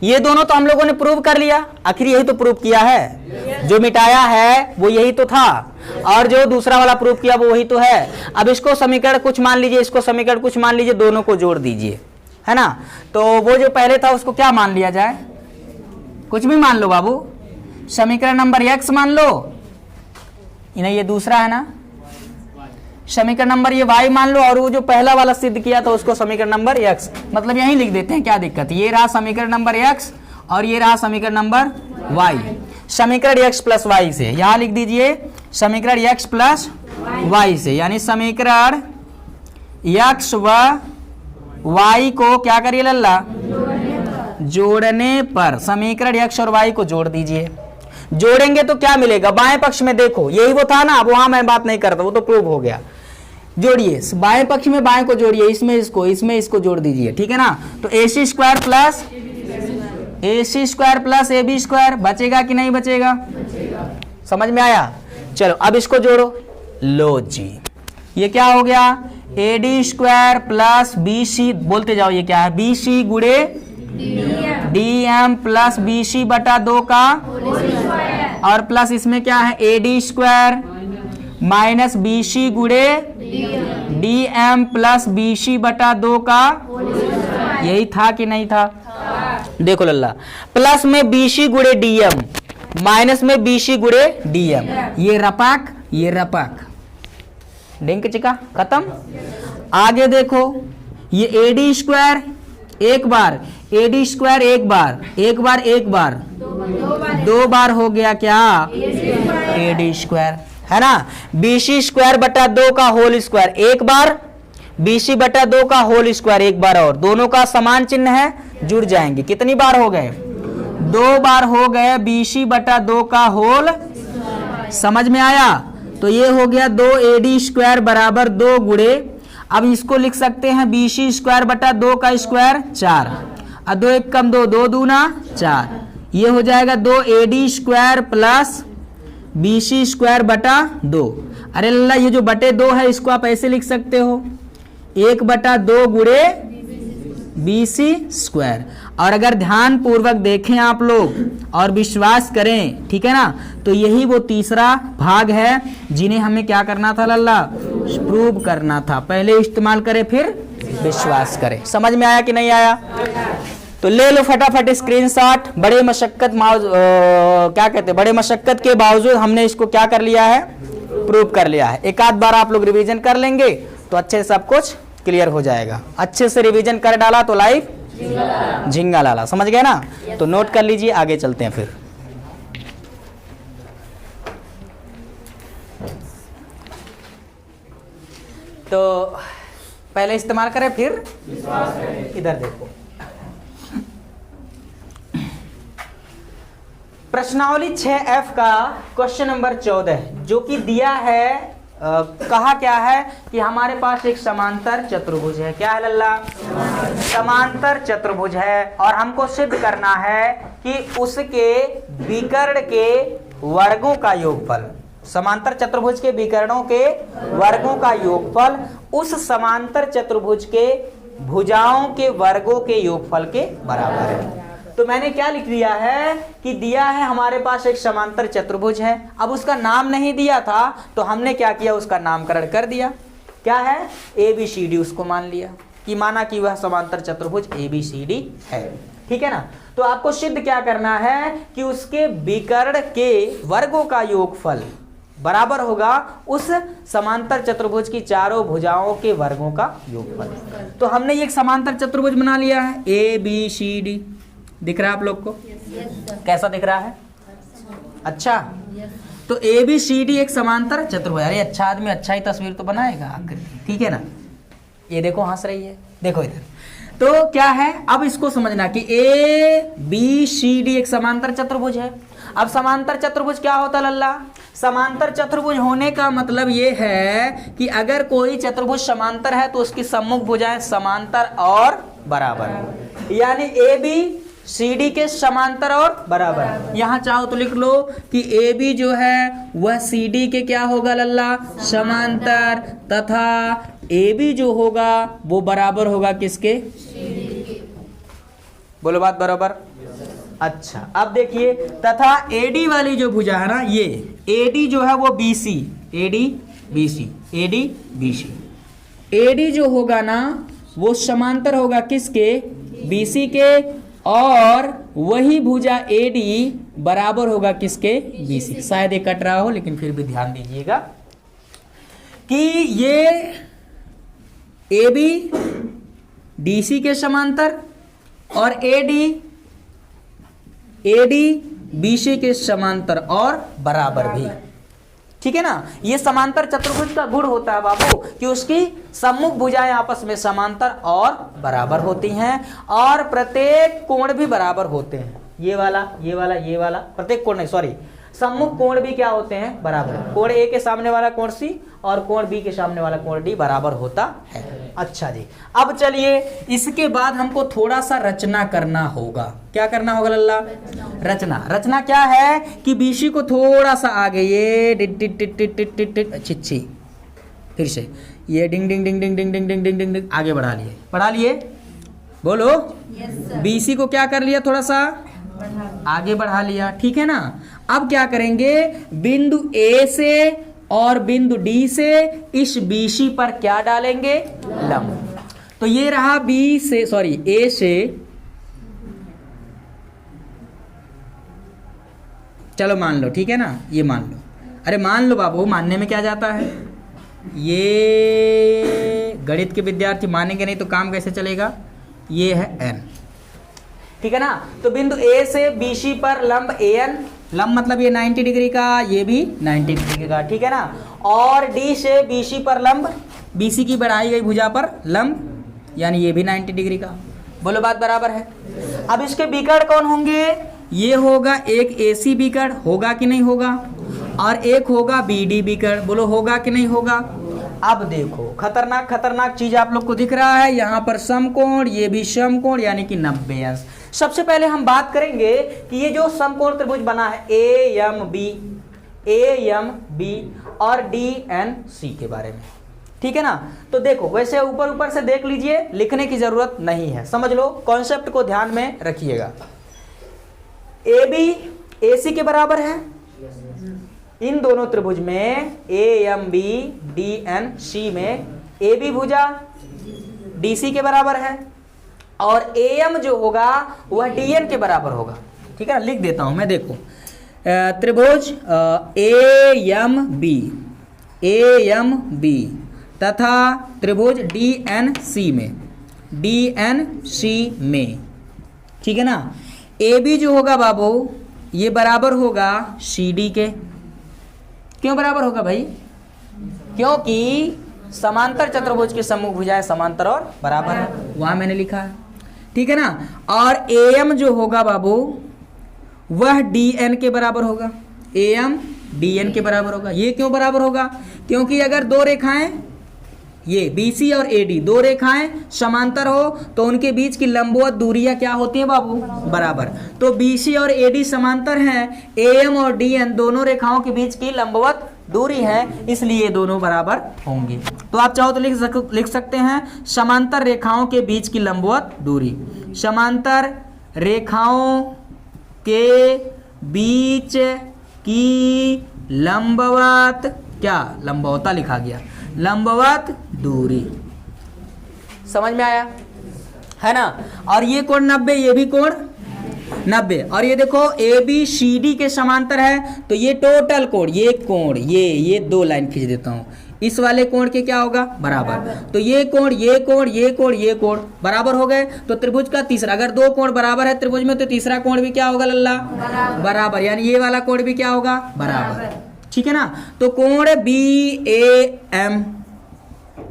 ये दोनों तो हम लोगों ने प्रूव कर लिया, आखिर यही तो प्रूव किया है, जो मिटाया है वो यही तो था, और जो दूसरा वाला प्रूव किया वो वही तो है। अब इसको समीकरण कुछ मान लीजिए, इसको समीकरण कुछ मान लीजिए, दोनों को जोड़ दीजिए, है ना? तो वो जो पहले था उसको क्या मान लिया जाए? कुछ भी मान लो बाबू, समीकरण नंबर x मान लो, नहीं ये दूसरा है ना, समीकरण नंबर ये y मान लो, और वो जो पहला वाला सिद्ध किया था उसको समीकरण नंबर x, मतलब यही लिख देते हैं, क्या दिक्कत? ये रहा समीकरण नंबर x और ये रहा समीकरण नंबर y। समीकरण x प्लस y से यहां लिख दीजिए समीकरण x प्लस y से, यानी समीकरण x व y को क्या करिए लल्ला, जोड़ने पर समीकरण x और y को जोड़ दीजिए। जोड़ेंगे तो क्या मिलेगा? बाएं पक्ष में देखो, यही वो था ना, वहां मैं बात नहीं करता, वो तो प्रूव हो गया। जोड़िए, बाएं पक्ष में बाएं को जोड़िए, इसमें इसको जोड़ दीजिए, ठीक है ना? तो AC square plus AB square बचेगा कि नहीं बचेगा? समझ में आया? चलो अब इसको जोड़ो, लो जी, ये क्या हो गया? AD स्क्वायर प्लस BC, बोलते जाओ, ये क्या है? BC गुड़े DM प्लस BC बटा 2 का, और प्लस इसमें क्या है? AD स्क्वायर माइनस BC गुड़े DM प्लस BC बटा 2 का, यही था कि नहीं था? देखो लल्ला, प्लस में BC गुड़े DM, माइनस में BC गुड़े DM, ये रपाक, ये रपाक, डिंक चिका, खत्म। आगे देखो, ये AD स्क्वायर एक बार, AD स्क्वायर एक बार, दो बार हो गया क्या? AD स्क्वायर, है ना? BC स्क्वायर बटा 2 का होल स्क्वायर एक बार, BC बटा 2 का होल स्क्वायर एक बार, और दोनों का समान चिन्ह है, जुड़ जाएंगे। कितनी बार हो गए? 2 बार हो गए BC बटा 2 का होल। समझ में आया? तो ये हो गया 2 AD स्क्वायर बराबर 2 गुड़े, अब इसको लिख सकते हैं BC स्क्वायर बटा 2 का स्क्वायर 4, और 2 1 कम 2, 2 दूना 4, ये हो जाएगा 2 AD square plus BC square बटा 2। अरे लल्ला, ये जो बटे 2 है इसको आप ऐसे लिख सकते हो, 1 बटा 2 गुड़े BC स्क्वायर। और अगर ध्यान पूर्वक देखें आप लोग और विश्वास करें, ठीक है ना, तो यही वो तीसरा भाग है जिन्हें हमें क्या करना था लल्ला, प्रूव करना था। पहले इस्तेमाल करें फिर विश्वास करें। समझ में आया कि नहीं आया? तो ले लो फटाफट स्क्रीनशॉट। बड़े मशक्कत क्या कहते हैं, बड़े मशक्कत के बावजूद हमने इसको क्या कर लिया है, प्रूव कर लिया है। एक आध बार आप लोग रिवीजन कर लेंगे तो अच्छे से सब कुछ क्लियर हो जाएगा। अच्छे से रिवीजन कर डाला तो लाइफ झिंगा लाला, समझ गए ना? तो नोट कर लीजिए, आगे चलते हैं फिर। तो पहले इस्तेमाल करें फिर इधर देखो, प्रश्नावली 6F का क्वेश्चन नंबर 14 जो कि दिया है, कहा क्या है कि हमारे पास एक समांतर चतुर्भुज है। क्या है लल्ला? समांतर चतुर्भुज है, और हमको सिद्ध करना है कि उसके विकर्ण के वर्गों का योगफल, समांतर चतुर्भुज के विकर्णों के वर्गों का योगफल उस समांतर चतुर्भुज के भुजाओं के वर्गों के योगफल के बराबर है। तो मैंने क्या लिख दिया है कि दिया है हमारे पास एक समांतर चतुर्भुज है, अब उसका नाम नहीं दिया था तो हमने क्या किया, उसका नामकरण कर दिया। क्या है, ABCD उसको मान लिया कि माना कि वह समांतर चतुर्भुज ABCD है। ठीक है ना। तो आपको सिद्ध क्या करना है कि उसके विकर्ण के वर्गों का योगफल बराबर होगा उस समांतर चतुर्भुज की चारों भुजाओं के वर्गों का योगफल। तो हमने ये एक समांतर चतुर्भुज बना लिया है ABCD। दिख रहा है आप लोग को? कैसा दिख रहा है? अच्छा। तो ABCD एक समांतर चतुर्भुज। अरे अच्छा आदमी अच्छा ही तस्वीर तो बनाएगा, ठीक है ना। ये देखो हंस रही है, देखो इधर। तो क्या है, अब इसको समझना कि ABCD एक समांतर चतुर्भुज है। अब समांतर चतुर्भुज क्या होता है लल्ला? समांतर चतुर्भुज होने का मतलब ये है कि अगर कोई चतुर्भुज समांतर है तो उसकी सम्मुख भुजाएं समांतर और बराबर, यानी ABCD के समांतर और बराबर। यहां चाहो तो लिख लो कि AB जो है वह CD के क्या होगा लल्ला? समांतर, तथा AB जो होगा वो बराबर होगा किसके? बोलो बात बराबर। अच्छा, अब देखिए, तथा AD वाली जो भुजा है ना, ये AD जो है वो BC, AD जो होगा ना वो समांतर होगा किसके? BC के, और वही भुजा AD बराबर होगा किसके? BC। शायद ये कट रहा हो लेकिन फिर भी ध्यान दीजिएगा कि ये AB DC के समांतर और AD BC के समांतर और बराबर भी। ठीक है ना। ये समांतर चतुर्भुज का गुण होता है बाबू कि उसकी सम्मुख भुजाएं आपस में समांतर और बराबर होती हैं और प्रत्येक कोण भी बराबर होते हैं। ये वाला प्रत्येक कोण नहीं, सॉरी, सम्मुख कोण भी क्या होते हैं? बराबर। कोण A के सामने वाला कोण C और कोण B के सामने वाला कोण D बराबर होता है। अच्छा जी, अब चलिए इसके बाद हमको थोड़ा सा रचना करना होगा। क्या करना होगा लल्ला? रचना क्या है कि BC को थोड़ा सा आगे, ये छिच्छी, फिर से ये डिंग डिंग डिंग डिंग डिंग डिंग डिंग डिंग डिंग आगे बढ़ा लिए। बोलो। BC को क्या कर लिया? थोड़ा सा आगे बढ़ा लिया। ठीक है ना। अब क्या करेंगे, बिंदु A से और बिंदु D से इस BC पर क्या डालेंगे? लंब। तो ये रहा A से, चलो मान लो, ठीक है ना, ये मान लो। अरे मान लो बाबू, मानने में क्या जाता है? ये गणित के विद्यार्थी मानेंगे नहीं तो काम कैसे चलेगा? ये है N, ठीक है ना। तो बिंदु A से BC पर लंब AN, लंब मतलब ये 90 डिग्री का, ये भी 90 डिग्री का, ठीक है ना। और D से BC पर लंब, BC की बढ़ाई गई भुजा पर लंब, यानी ये भी 90 डिग्री का। बोलो बात बराबर है। अब इसके विकर्ण कौन होंगे? ये होगा एक AC विकर्ण, होगा कि नहीं होगा, और एक होगा BD विकर्ण। बोलो होगा कि नहीं होगा। अब देखो, खतरनाक चीज आप लोग को दिख रहा है, यहाँ पर समकोण, ये भी समकोण, यानी कि 90 अंश। सबसे पहले हम बात करेंगे कि ये जो समकोण त्रिभुज बना है AMB और DNC के बारे में, ठीक है ना। तो देखो, वैसे ऊपर से देख लीजिए, लिखने की जरूरत नहीं है, समझ लो, कॉन्सेप्ट को ध्यान में रखिएगा। AB AC के बराबर है, इन दोनों त्रिभुज में AMB DNC में AB भुजा DC के बराबर है और AM जो होगा वह DN के बराबर होगा। ठीक है ना, लिख देता हूं मैं, देखो, त्रिभुज AMB तथा त्रिभुज DNC में, ठीक है ना। AB जो होगा बाबू, ये बराबर होगा CD के। क्यों बराबर होगा भाई? क्योंकि समांतर चतुर्भुज के सम्मुख भुजाएं समांतर और बराबर है, वहां मैंने लिखा है, ठीक है ना। और AM जो होगा बाबू वह DN के बराबर होगा, AM DN के बराबर होगा। ये क्यों बराबर होगा? क्योंकि अगर दो रेखाएं, ये BC और AD दो रेखाएं समांतर हो तो उनके बीच की लंबवत दूरियां क्या होती हैं बाबू? बराबर। तो BC और AD समांतर हैं, AM और DN दोनों रेखाओं के बीच की लंबवत दूरी है, इसलिए दोनों बराबर होंगे। तो आप चाहो तो लिख सकते हैं समांतर रेखाओं के बीच की लंबवत दूरी। समांतर रेखाओं के बीच की लंबवत, क्या लंबवता लिखा गया, लंबवत दूरी। समझ में आया है ना। और ये कोण 90, ये भी कोण 90, और ये देखो ABCD के समांतर है, तो ये टोटल कोण, ये कोण, ये 2 लाइन खींच देता हूं, इस वाले कोण के क्या होगा, बराबर। तो ये कोण, ये कोण, ये कोण, ये कोण बराबर हो गए। तो त्रिभुज का तीसरा, अगर 2 कोण बराबर है त्रिभुज में, तो तीसरा कोण भी क्या होगा लल्ला, बराबर, यानी ये वाला कोण भी क्या होगा, बराबर। ठीक है ना। तो कोण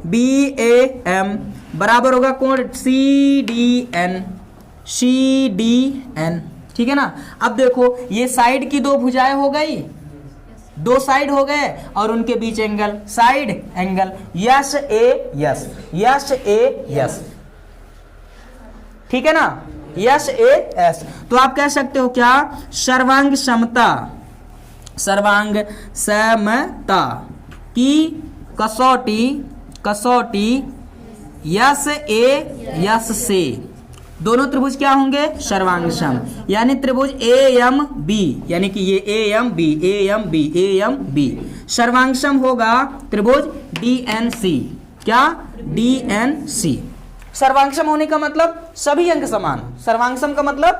BAM बराबर होगा कोण CDN। ठीक है ना। अब देखो ये साइड की 2 भुजाएं हो गई, 2 साइड हो गए, और उनके बीच एंगल, साइड एंगल, यस ए यस, यस ए यस, ठीक है ना, यस ए एस। तो आप कह सकते हो क्या, सर्वांग समता, सर्वांग समता की कसौटी यस ए यस से दोनों त्रिभुज क्या होंगे, सर्वांग सम, यानी त्रिभुज AMB, यानी कि ये AMB सर्वांग सम होगा त्रिभुज DNC। क्या, DNC। सर्वांगसम होने का मतलब सभी अंग समान, सर्वांगसम का मतलब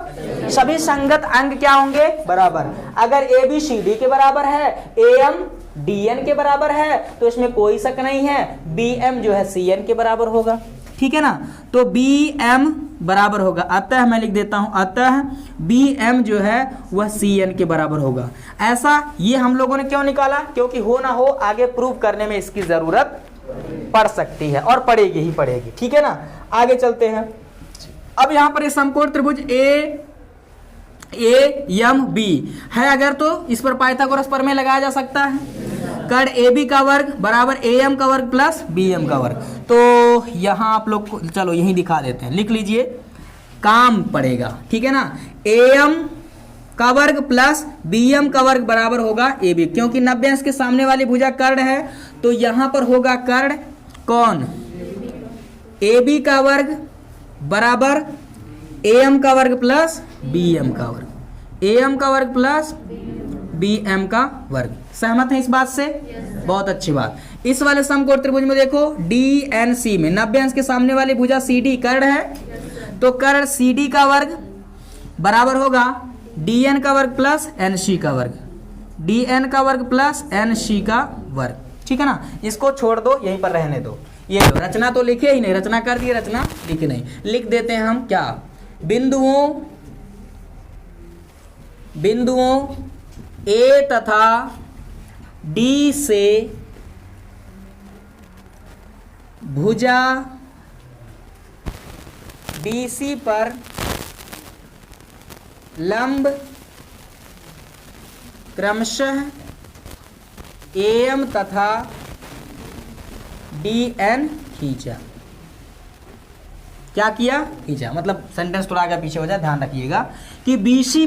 सभी संगत अंग क्या होंगे, बराबर। अगर ABCD के बराबर है, AM DN के बराबर है, तो इसमें कोई शक नहीं है BM जो है CN के बराबर होगा। ठीक है ना। तो BM बराबर होगा, अतः मैं लिख देता हूं, अतः BM जो है वह CN के बराबर होगा। ऐसा ये हम लोगों ने क्यों निकाला, क्योंकि हो ना हो आगे प्रूव करने में इसकी जरूरत पड़ सकती है, और पड़ेगी ही पड़ेगी। ठीक है ना। आगे चलते हैं। अब यहां पर समकोण त्रिभुज AMB है अगर, तो इस पर पाइथागोरस प्रमेय लगाया जा सकता है। कर्ण AB का वर्ग बराबर AM का वर्ग प्लस BM का वर्ग। तो यहां आप लोग को चलो यही दिखा देते हैं, लिख लीजिए, काम पड़ेगा। ठीक है ना। AM का वर्ग प्लस BM का वर्ग बराबर होगा AB, क्योंकि 90 अंश के सामने वाली भुजा कर्ण है, तो यहां पर होगा कर्ण कौन, AB का वर्ग बराबर AM का वर्ग प्लस BM का वर्ग, AM का वर्ग प्लस BM का वर्ग। सहमत है इस बात से? बहुत अच्छी बात। इस वाले समकोण त्रिभुज में देखो DNC में 90 अंश के सामने वाली भुजा CD कर्ण है, तो कर्ण CD का वर्ग बराबर होगा DN का वर्ग प्लस NC का वर्ग, DN का वर्ग प्लस NC का वर्ग। ठीक है ना। इसको छोड़ दो, यहीं पर रहने दो। ये लो, रचना तो लिखे ही नहीं, रचना कर दिए, रचना लिखे नहीं। लिख देते हैं हम क्या, बिंदुओं A तथा D से भुजा BC पर लंब क्रमशः AM तथा DN खींचा। क्या किया, खींचा। मतलब सेंटेंस थोड़ा आगे पीछे हो जाए, ध्यान रखिएगा कि BC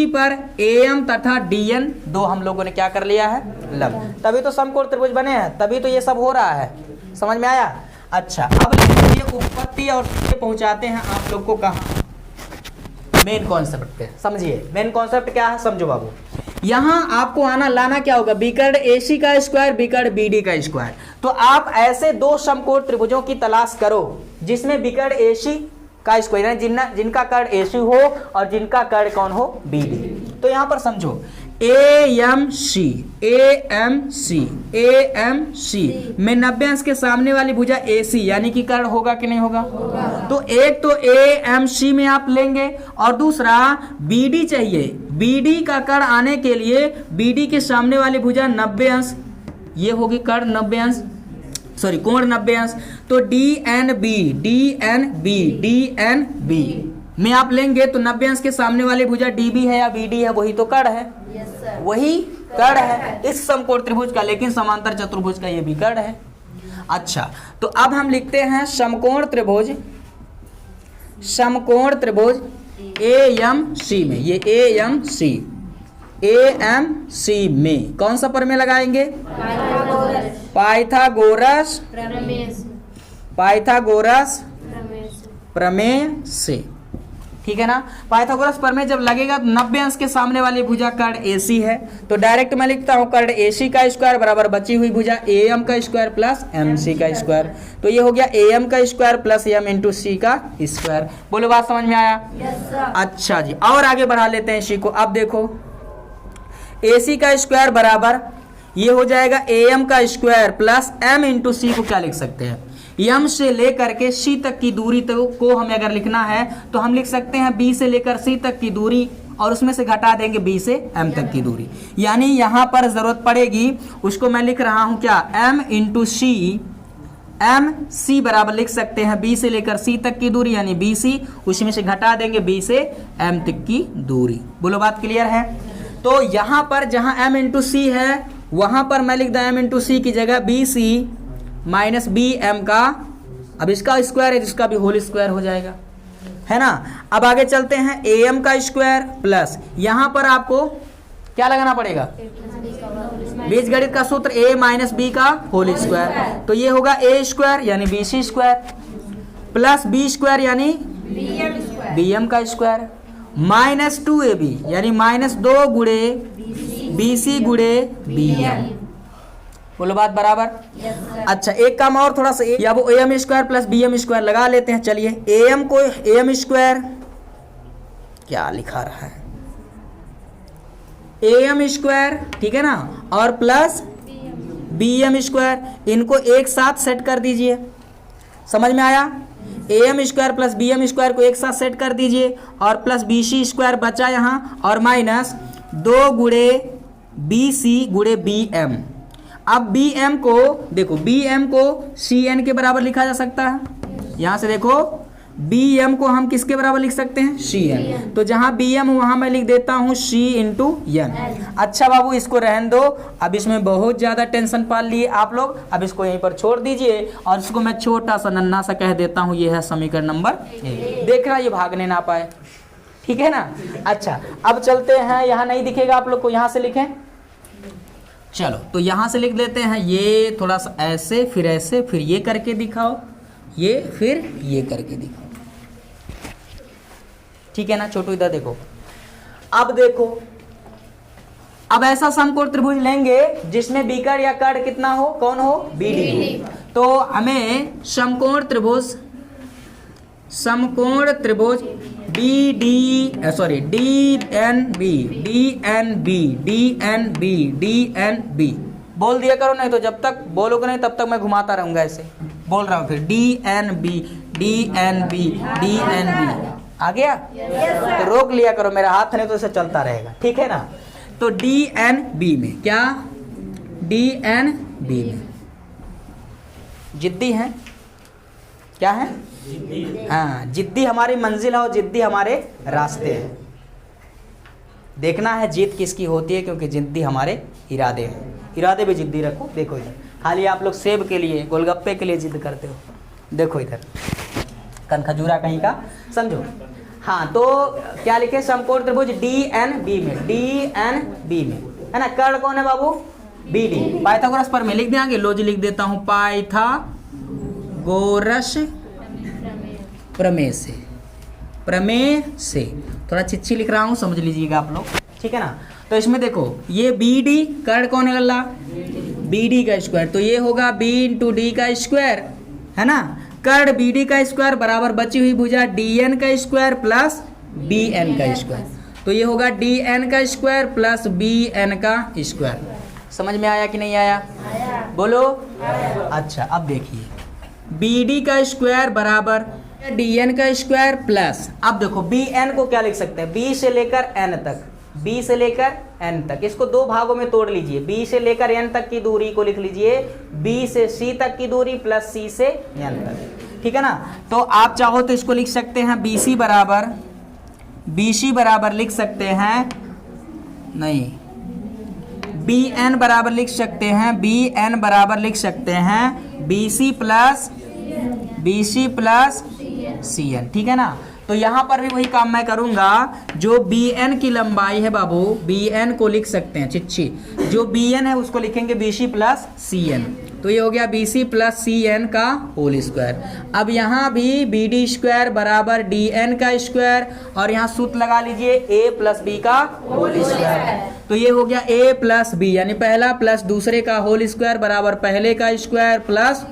पर AM तथा DN दो हम लोगों ने क्या कर लिया है, लंब। तभी तो समकोण त्रिभुज बने हैं, तभी तो ये सब हो रहा है। समझ में आया? अच्छा, अब ये उत्पत्ति और पहुंचाते हैं आप लोग को कहाँ, मेन कॉन्सेप्ट पे। समझिए मेन कॉन्सेप्ट क्या है, समझो बाबू। यहां आपको आना लाना क्या होगा, विकर्ण AC का स्क्वायर, विकर्ण BD का स्क्वायर। तो आप ऐसे दो समकोण त्रिभुजों की तलाश करो जिसमें विकर्ण AC का स्क्वायर, जिनका कर्ण AC हो और जिनका कर्ण कौन हो, BD। तो यहां पर समझो AMC में 90 अंश के सामने वाली भुजा AC यानी कि कर्ण होगा कि नहीं होगा? तो एक तो AMC में आप लेंगे और दूसरा BD चाहिए। BD का कर्ण आने के लिए BD के सामने वाली भुजा 90 अंश, ये होगी कर्ण 90 अंश, सॉरी कोण 90 अंश। तो DNB में आप लेंगे तो 90 अंश के सामने वाली भुजा DB है या BD है, वही तो कर्ण है। yes, वही कर्ण है इस समकोण त्रिभुज का, लेकिन समांतर चतुर्भुज का ये भी कर्ण है। अच्छा, तो अब हम लिखते हैं समकोण त्रिभुज AMC में, ये AMC AMC में कौन सा प्रमेय लगाएंगे? पाइथागोरस प्रमेय से, ठीक है ना। पाइथागोरस प्रमेय जब लगेगा तो 90 अंश के सामने वाली भुजा कर्ण AC है, तो डायरेक्ट मैं लिखता हूं कर्ण AC का स्क्वायर बराबर बची हुई भुजा AM का स्क्वायर प्लस MC का स्क्वायर। तो ये हो गया AM का square plus M into C का स्क्वायर। बोलो बात समझ में आया? अच्छा जी, और आगे बढ़ा लेते हैं इसी को। अब देखो AC का स्क्वायर बराबर ये हो जाएगा AM का square plus M into C को क्या लिख सकते हैं? M से लेकर के C तक की दूरी को हमें अगर लिखना है तो हम लिख सकते हैं B से लेकर C तक की दूरी और उसमें से घटा देंगे B से M तक की दूरी। यानी यहां पर जरूरत पड़ेगी उसको मैं लिख रहा हूं क्या? M into C, M C बराबर लिख सकते हैं B से लेकर C तक की दूरी यानी BC, उसमें से घटा देंगे B से M तक की दूरी। बोलो बात क्लियर है? तो यहां पर जहां M इंटू C है वहां पर मैं लिख दूं M इंटू C की जगह BC माइनस BM का, अब इसका स्क्वायर है जिसका भी होल स्क्वायर हो जाएगा, है ना। अब आगे चलते हैं AM का स्क्वायर प्लस यहां पर आपको क्या लगाना पड़ेगा? बीजगणित का सूत्र A माइनस B का होल स्क्वायर, तो ये होगा A स्क्वायर यानी BC square plus B square यानी BM का स्क्वायर माइनस 2AB यानी माइनस 2 गुणे BC गुणे BM। बोलो बात बराबर? अच्छा, एक काम और थोड़ा सा, या वो AM square plus BM square लगा लेते हैं। चलिए AM को AM स्क्वायर क्या लिखा रहा है? AM स्क्वायर, ठीक है ना, और प्लस BM स्क्वायर, इनको एक साथ सेट कर दीजिए। समझ में आया? AM square plus BM square को एक साथ सेट कर दीजिए और प्लस BC स्क्वायर बचा यहाँ और माइनस 2 गुणे BC गुणे BM। अब BM को देखो, BM को CN के बराबर लिखा जा सकता है। यहां से देखो BM को हम किसके बराबर लिख सकते हैं? CN। तो जहां BM वहां मैं लिख देता हूं C इंटू N। अच्छा बाबू, इसको रहने दो, अब इसमें बहुत ज्यादा टेंशन पाल लिए आप लोग। अब इसको यहीं पर छोड़ दीजिए और इसको मैं छोटा सा नन्ना सा कह देता हूं, ये है समीकरण नंबर 1। देख रहा ये भागने ना पाए, ठीक है ना। अच्छा, अब चलते हैं, यहाँ नहीं दिखेगा आप लोग को, यहाँ से लिखें। चलो तो यहां से लिख देते हैं, ये थोड़ा सा ऐसे फिर ऐसे फिर ये करके दिखाओ, ये फिर ये करके दिखाओ, ठीक है ना। छोटू इधर देखो। अब देखो, अब ऐसा समकोण त्रिभुज लेंगे जिसमें बीकर या कर्ण कितना हो? कौन हो? BD। तो हमें समकोण त्रिभुज DNB बोल दिया करो, नहीं तो जब तक बोलोगे नहीं तब तक मैं घुमाता रहूंगा। ऐसे बोल रहा हूं, फिर DNB आ गया? तो रोक लिया करो मेरा हाथ, नहीं तो इसे चलता रहेगा, ठीक है ना। तो DNB में क्या? DNB में जिद्दी है, क्या है? हाँ, जिद्दी हमारी मंजिल है और जिद्दी हमारे रास्ते हैं। देखना है जीत किसकी होती है, क्योंकि जिद्दी हमारे इरादे हैं। इरादे भी जिद्दी रखो। देखो इधर, खाली आप लोग सेब के लिए, गोलगप्पे के लिए जिद करते हो। देखो इधर कनखजूरा कहीं का, समझो। हाँ, तो क्या लिखे? समकोण त्रिभुज DNB में, है ना। कर्ण कौन है बाबू? BD। पाइथागोरस पर मैं लिख दें आगे, लोजी लिख देता हूं, पाइथागोरस प्रमेय से थोड़ा चिच्छी लिख रहा हूं, समझ लीजिएगा आप लोग, ठीक है ना। तो इसमें देखो, ये BD, कर्ण कौन है गल्ला? BD का स्क्वायर, तो ये होगा B इंटू D का स्क्वायर, है ना। कर्ण BD का स्क्वायर बराबर बची हुई भुजा DN का स्क्वायर प्लस BN का स्क्वायर, तो ये होगा DN का स्क्वायर प्लस BN का स्क्वायर। समझ में आया कि नहीं आया? बोलो। अच्छा, अब देखिए, BD का स्क्वायर बराबर DN का स्क्वायर प्लस, अब देखो BN को क्या लिख सकते हैं? B से लेकर N तक, B से लेकर N तक, इसको दो भागों में तोड़ लीजिए। B से लेकर N तक की दूरी को लिख लीजिए B से C तक की दूरी प्लस C से N तक, ठीक है ना। तो आप चाहो तो इसको लिख सकते हैं BC बराबर लिख सकते हैं, नहीं, BN बराबर लिख सकते हैं, BN बराबर लिख सकते हैं BC प्लस CN, ठीक है ना। तो यहां पर भी वही काम मैं करूंगा। जो बी एन की लंबाई है बाबू, बी एन को लिख सकते हैं चिच्छी, जो बी एन है उसको लिखेंगे B C plus C N. तो ये हो गया B C plus C N का होल स्क्वायर। अब यहाँ भी बी डी स्क्वायर बराबर डी एन का स्क्वायर, और यहाँ सूत्र लगा लीजिए ए प्लस बी का होल स्क्वायर। तो ये हो गया ए प्लस बी, यानी पहला प्लस दूसरे का होल स्क्वायर बराबर पहले का स्क्वायर प्लस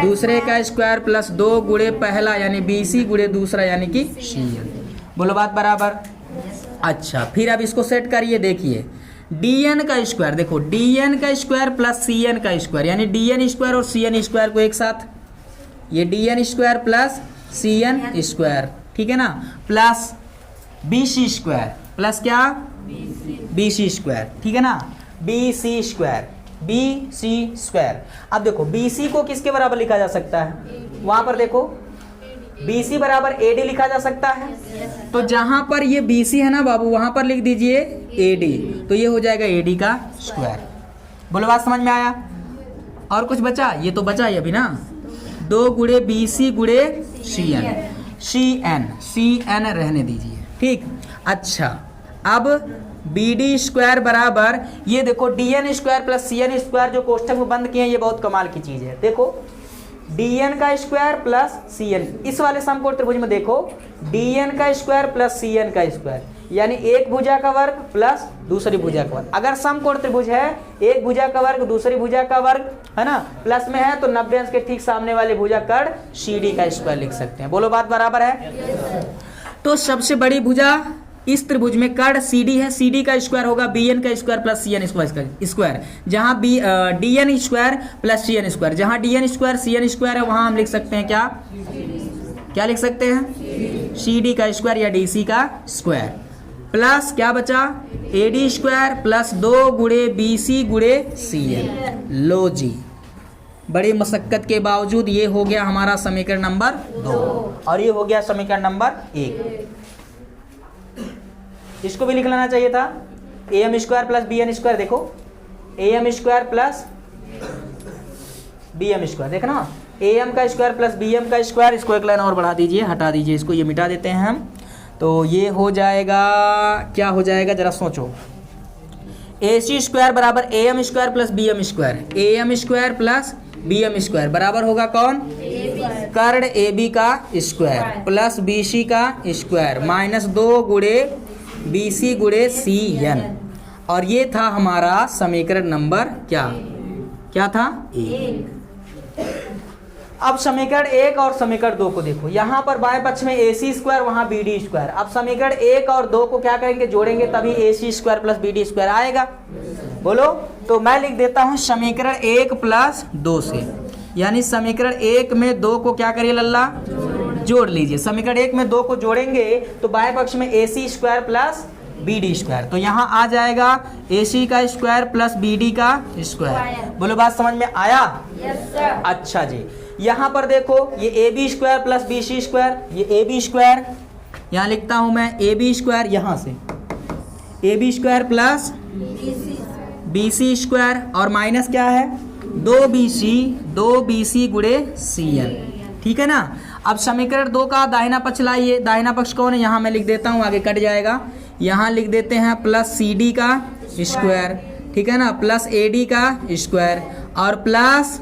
दूसरे का स्क्वायर प्लस 2 गुणे पहला यानी बी सी गुणे दूसरा यानी कि सी एन। बोलो बात बराबर। अच्छा, फिर अब इसको सेट करिए, देखिए डी एन का स्क्वायर, देखो डी एन का स्क्वायर प्लस सी एन का स्क्वायर, यानी डी एन स्क्वायर और सी एन स्क्वायर को एक साथ, ये D N square plus C N square, ठीक है ना, plus B C square plus क्या बी सी स्क्वायर, ठीक है ना, B C square, B C square. अब देखो बी सी को किसके बराबर लिखा जा सकता है, वहां पर देखो बी सी बराबर ए डी लिखा जा सकता है। तो जहां पर ये बी सी है ना बाबू, वहां पर लिख दीजिए ए डी, तो ये हो जाएगा ए डी का स्क्वायर। बोलो बात समझ में आया? और कुछ बचा? ये तो बचा ही अभी ना, 2 गुणे बी सी गुणे सी एन, सी एन रहने दीजिए, ठीक। अच्छा, अब बी डी स्क्वायर बराबर, ये देखो D N square plus C N square जो कोष्ठक में बंद किए हैं, ये बहुत कमाल की चीज है। देखो डी एन का स्क्वायर प्लस सी एन, इस वाले समकोण त्रिभुज में देखो डी एन का स्क्वायर प्लस सी एन का स्क्वायर, यानी एक भुजा का वर्ग प्लस दूसरी भुजा का वर्ग। अगर समकोण त्रिभुज है, एक भुजा का वर्ग दूसरी भुजा का वर्ग है ना, प्लस में है तो 90 अंश के ठीक सामने वाले भुजा कर्ण सी डी का स्क्वायर लिख सकते हैं। बोलो बात बराबर है? तो सबसे बड़ी भुजा इस त्रिभुज में कर्ण सी डी है, सी डी का स्क्वायर होगा बी एन का square plus C N square, जहां D N square plus C N square, जहां D N square C N square है वहां हम लिख सकते हैं क्या, क्या लिख सकते हैं, सी डी का स्क्वायर या डी सी का स्क्वायर, प्लस क्या बचा ए डी स्क्वायर प्लस 2 गुणे बी सी गुणे सी एन। लो जी, बड़ी मशक्कत के बावजूद ये हो गया हमारा समीकरण नंबर 2, और ये हो गया समीकरण नंबर 1। इसको भी लिख लेना चाहिए था, A M square plus B N square, देखो A M square plus B M square, देखना ए एम का स्क्वायर प्लस बी एम का स्क्वायर, इसको एक लाइन और बढ़ा दीजिए, हटा दीजिए इसको, ये मिटा देते हैं हम। तो ये हो जाएगा, क्या हो जाएगा जरा सोचो, ए सी स्क्वायर बराबर A M square plus B M square, A M square plus B M square बराबर होगा कौन, कर्ण ए बी का स्क्वायर प्लस बी सी का स्क्वायर माइनस 2 गुणे बी सी गुणे सी एन। और ये था हमारा समीकरण नंबर क्या था 1। अब समीकरण 1 और समीकरण 2 को देखो, यहां पर बाएं पक्ष में ए सी स्क्वायर, वहां बी डी स्क्वायर। अब समीकरण 1 और 2 को क्या करेंगे, जोड़ेंगे, तभी A C square plus B D square आएगा। बोलो, तो मैं लिख देता हूं समीकरण 1 प्लस 2 से, यानी समीकरण 1 में 2 को क्या करिए लल्ला, जोड़ लीजिए। समीकरण 1 में 2 को जोड़ेंगे तो बाएं पक्ष में A C square plus B D square, तो यहाँ आ जाएगा ए सी का स्क्वायर प्लस बी डी का स्क्वायर। बोलो बात समझ में आया? Yes sir. अच्छा जी, यहाँ पर देखो ये A B square plus B C square, ये ए बी स्क्वायर, यहाँ लिखता हूँ मैं ए बी स्क्वायर, यहाँ से A B square plus B C square, और माइनस क्या है 2 बी सी गुणे सी एन, ठीक है ना। अब समीकरण 2 का दाहिना पक्ष लाइए, दाहिना पक्ष कौन है, यहाँ मैं लिख देता हूँ, आगे कट जाएगा, यहाँ लिख देते हैं प्लस सी डी का स्क्वायर, ठीक है ना, प्लस ए डी का स्क्वायर, और प्लस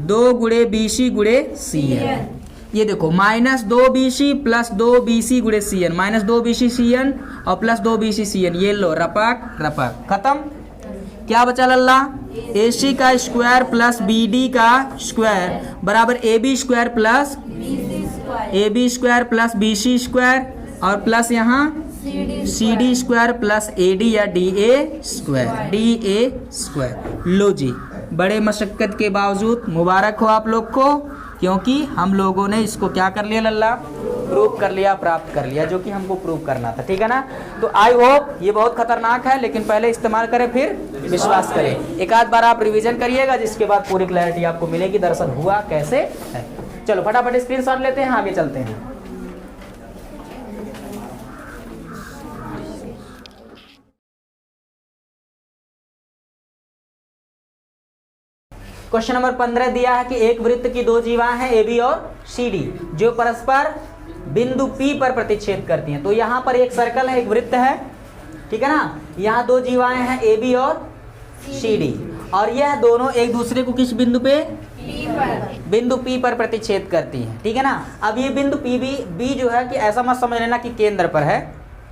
2 गुणे बी सी गुणे सी एन। ये देखो minus 2 B C plus 2 B C गुणे C N, minus 2 B C C N और plus 2 B C C N, ये लो रपक रपक खत्म। क्या बचा लल्ला, ए सी का स्क्वायर प्लस बी डी का स्क्वायर बराबर A B square plus B C square, और प्लस यहाँ C D square plus A D या डी ए स्क्वायर। लो जी, बड़े मशक्कत के बावजूद मुबारक हो आप लोग को, क्योंकि हम लोगों ने इसको क्या कर लिया लल्ला, प्रूव कर लिया, प्राप्त कर लिया, जो कि हमको प्रूव करना था, ठीक है ना। तो आई होप ये बहुत खतरनाक है, लेकिन पहले इस्तेमाल करें फिर विश्वास करें। एक आध बार आप रिवीजन करिएगा, जिसके बाद पूरी क्लैरिटी आपको मिलेगी, दरअसल हुआ कैसे है। चलो फटाफट स्क्रीनशॉट लेते हैं, आगे चलते हैं। क्वेश्चन नंबर 15 दिया है कि एक वृत्त की 2 जीवाएं हैं ए बी और सी डी, जो परस्पर बिंदु P पर प्रतिच्छेद करती हैं। तो यहाँ पर एक सर्कल है, एक वृत्त है, ठीक है ना। यहाँ दो जीवाएं हैं AB और CD, और यह दोनों एक दूसरे को किस बिंदु पे, बिंदु P पर प्रतिच्छेद करती हैं, ठीक है ना। अब ये बिंदु B जो है कि ऐसा मत समझ लेना कि केंद्र पर है,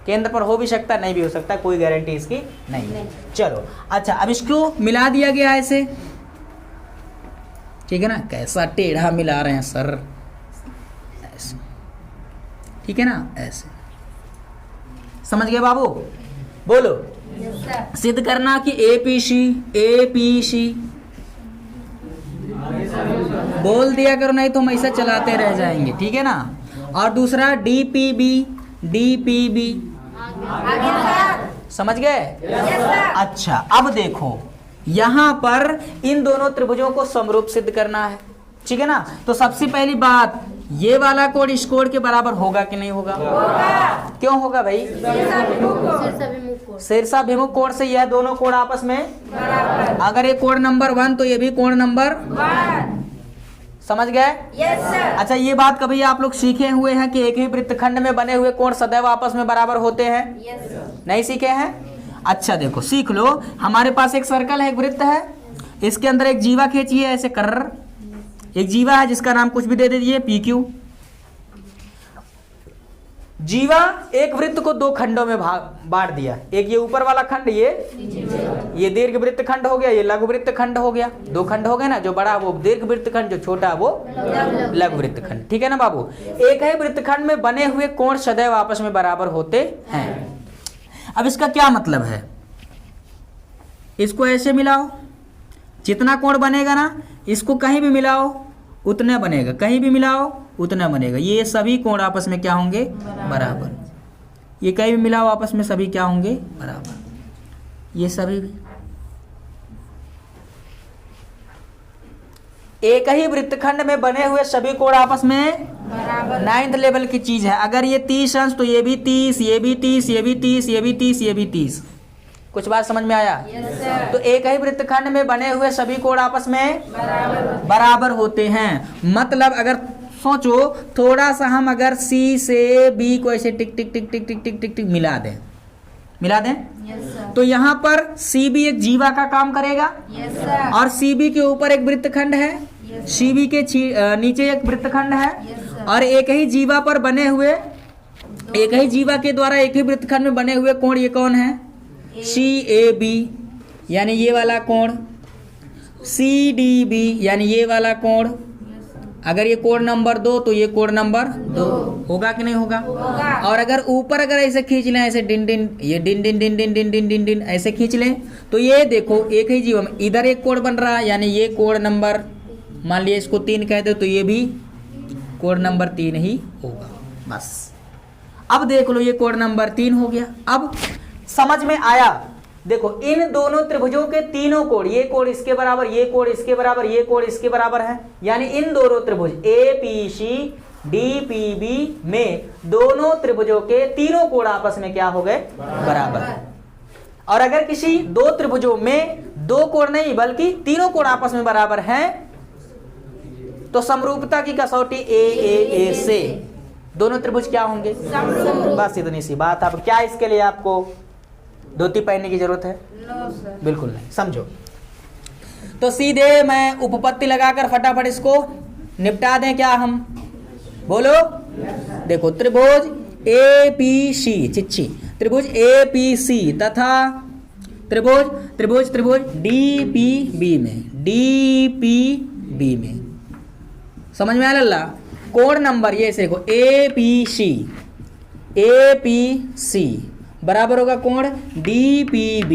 केंद्र पर हो भी सकता है, नहीं भी हो सकता, कोई गारंटी इसकी नहीं। चलो अच्छा, अब इसको मिला दिया गया ऐसे, ठीक है ना। कैसा टेढ़ा मिला रहे हैं सर, ऐसे, ठीक है ना, ऐसे। समझ गए बाबू? बोलो। सिद्ध करना कि APC बोल दिया करो, नहीं तो हम ऐसा चलाते रह जाएंगे, ठीक है ना। और दूसरा DPB समझ गए? अच्छा, अब देखो यहां पर इन दोनों त्रिभुजों को समरूप सिद्ध करना है, ठीक है ना। तो सबसे पहली बात, ये वाला कोण इस कोण के बराबर होगा कि नहीं होगा? क्यों होगा भाई? शीर्षाभिमुख कोण से यह दोनों कोण आपस में, अगर ये कोण नंबर 1 तो ये भी कोण नंबर 1, समझ गए? अच्छा, ये बात कभी आप लोग सीखे हुए हैं कि एक ही वृत्तखंड में बने हुए कोण सदैव आपस में बराबर होते हैं? नहीं सीखे हैं? अच्छा देखो, सीख लो। हमारे पास एक सर्कल है, एक वृत्त है, इसके अंदर एक जीवा खींचिए ऐसे कर, एक जीवा है जिसका नाम कुछ भी दे दीजिए PQ। जीवा एक वृत्त को दो खंडों में बांट दिया, एक ये ऊपर वाला खंड, ये दीर्घ वृत्त खंड हो गया, ये लघु वृत्त खंड हो गया। दो खंड हो गए ना, जो बड़ा वो दीर्घ वृत्त खंड, जो छोटा वो लघु वृत्त खंड, ठीक है ना बाबू। एक ही वृत्त खंड में बने हुए कोण सदैव आपस में बराबर होते हैं। अब इसका क्या मतलब है? इसको ऐसे मिलाओ, जितना कोण बनेगा ना, इसको कहीं भी मिलाओ उतना बनेगा, कहीं भी मिलाओ उतना बनेगा। ये सभी कोण आपस में क्या होंगे? बराबर। ये कहीं भी मिलाओ आपस में सभी क्या होंगे? बराबर। ये सभी भी एक ही वृत्तखंड में बने हुए सभी कोण आपस में बराबर। 9th लेवल की चीज है। अगर ये 30 अंश तो ये भी 30, ये भी 30, ये भी 30, ये भी 30, ये भी 30। कुछ बात समझ में आया? तो एक ही वृत्तखंड में बने हुए सभी कोण आपस में बराबर होते हैं। मतलब अगर सोचो, थोड़ा सा हम अगर C से B को ऐसे टिक टिक टिक टिक टिक टिक टिक टिक मिला दें, तो यहाँ पर CB एक जीवा का काम करेगा, और CB के ऊपर एक वृत्तखंड है, CB के नीचे एक वृत्तखंड है, और एक ही जीवा पर बने हुए, एक ही जीवा के द्वारा एक ही वृत्तखंड में बने हुए कोण ये कौन है? CAB यानी ये वाला कोण, CDB यानी ये वाला कोण। अगर ये कोण नंबर 2 तो ये कोण नंबर 2 होगा कि नहीं होगा? और अगर ऊपर अगर ऐसे खींच लें, ऐसे डिन डिन, ये डिन डिन डिन डिन डिन डिन डिन डिन ऐसे खींच लें, तो ये देखो एक ही जीवा में इधर एक कोण बन रहा है, यानी ये कोण नंबर, मान लिया इसको 3 कह दो, तो ये भी कोण नंबर 3 ही होगा। बस अब देख लो, ये कोण नंबर 3 हो गया। अब समझ में आया? देखो, इन दोनों त्रिभुजों के तीनों कोण, ये कोण इसके बराबर, ये कोण इसके बराबर, ये कोण इसके बराबर है, यानी इन दोनों त्रिभुज APC DPB में दोनों त्रिभुजों के तीनों कोण आपस में क्या हो गए? बराबर। और अगर किसी दो त्रिभुजों में दो कोण नहीं बल्कि तीनों कोण आपस में बराबर हैं, तो समरूपता की कसौटी AAA से दोनों त्रिभुज क्या होंगे? बस इतनी सी बात। अब क्या इसके लिए आपको धोती पहनने की जरूरत है? बिल्कुल नहीं। समझो, तो सीधे मैं उपपत्ति लगाकर फटाफट इसको निपटा दें क्या हम? बोलो। देखो, त्रिभुज APC, चिच्ची त्रिभुज APC तथा त्रिभुज DPB में समझ में आया लल्ला? कोण नंबर ये देखो, APC बराबर होगा कोण DPB,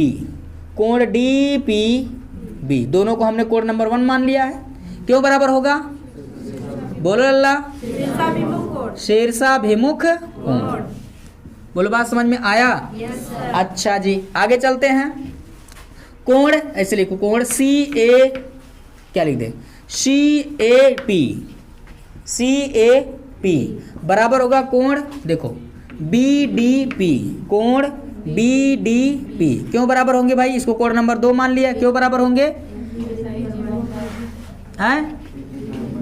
कोण DPB दोनों को हमने कोण नंबर 1 मान लिया है। क्यों बराबर होगा? बोलो लल्ला। शीर्षाभिमुख कोण। बोलो, बात समझ में आया? अच्छा जी, आगे चलते हैं। कोण ऐसे लिखो, कोण CA, क्या लिख दे? CAP बराबर होगा कोण, देखो BDP, कोण BDP। क्यों बराबर होंगे भाई? इसको कोण नंबर 2 मान लिया। क्यों बराबर होंगे? हैं?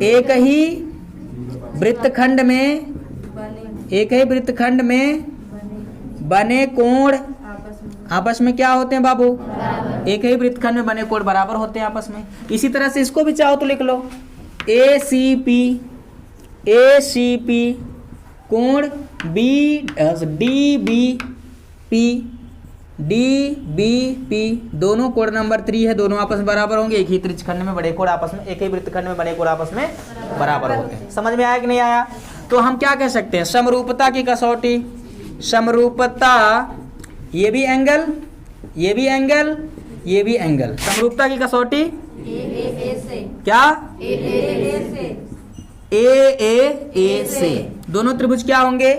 एक ही वृत्तखंड में एक ही वृत्तखंड में बने कोण आपस में क्या होते हैं बाबू? एक ही वृत्तखंड में बने कोण बराबर होते हैं आपस में। इसी तरह से इसको भी चाहो तो लिख लो, ए सी पी कोण डी बी पी दोनों कोण नंबर 3 है, दोनों आपस में बराबर होंगे। एक ही त्रिज्यखंड में बड़े कोण आपस में, एक ही वृत्तखंड में बने कोण आपस में बराबर होते हैं। समझ में आया कि नहीं आया? तो हम क्या कह सकते हैं? समरूपता की कसौटी, समरूपता, ये भी एंगल, ये भी एंगल, ये भी एंगल, समरूपता की कसौटी क्या? ए से दोनों त्रिभुज क्या होंगे?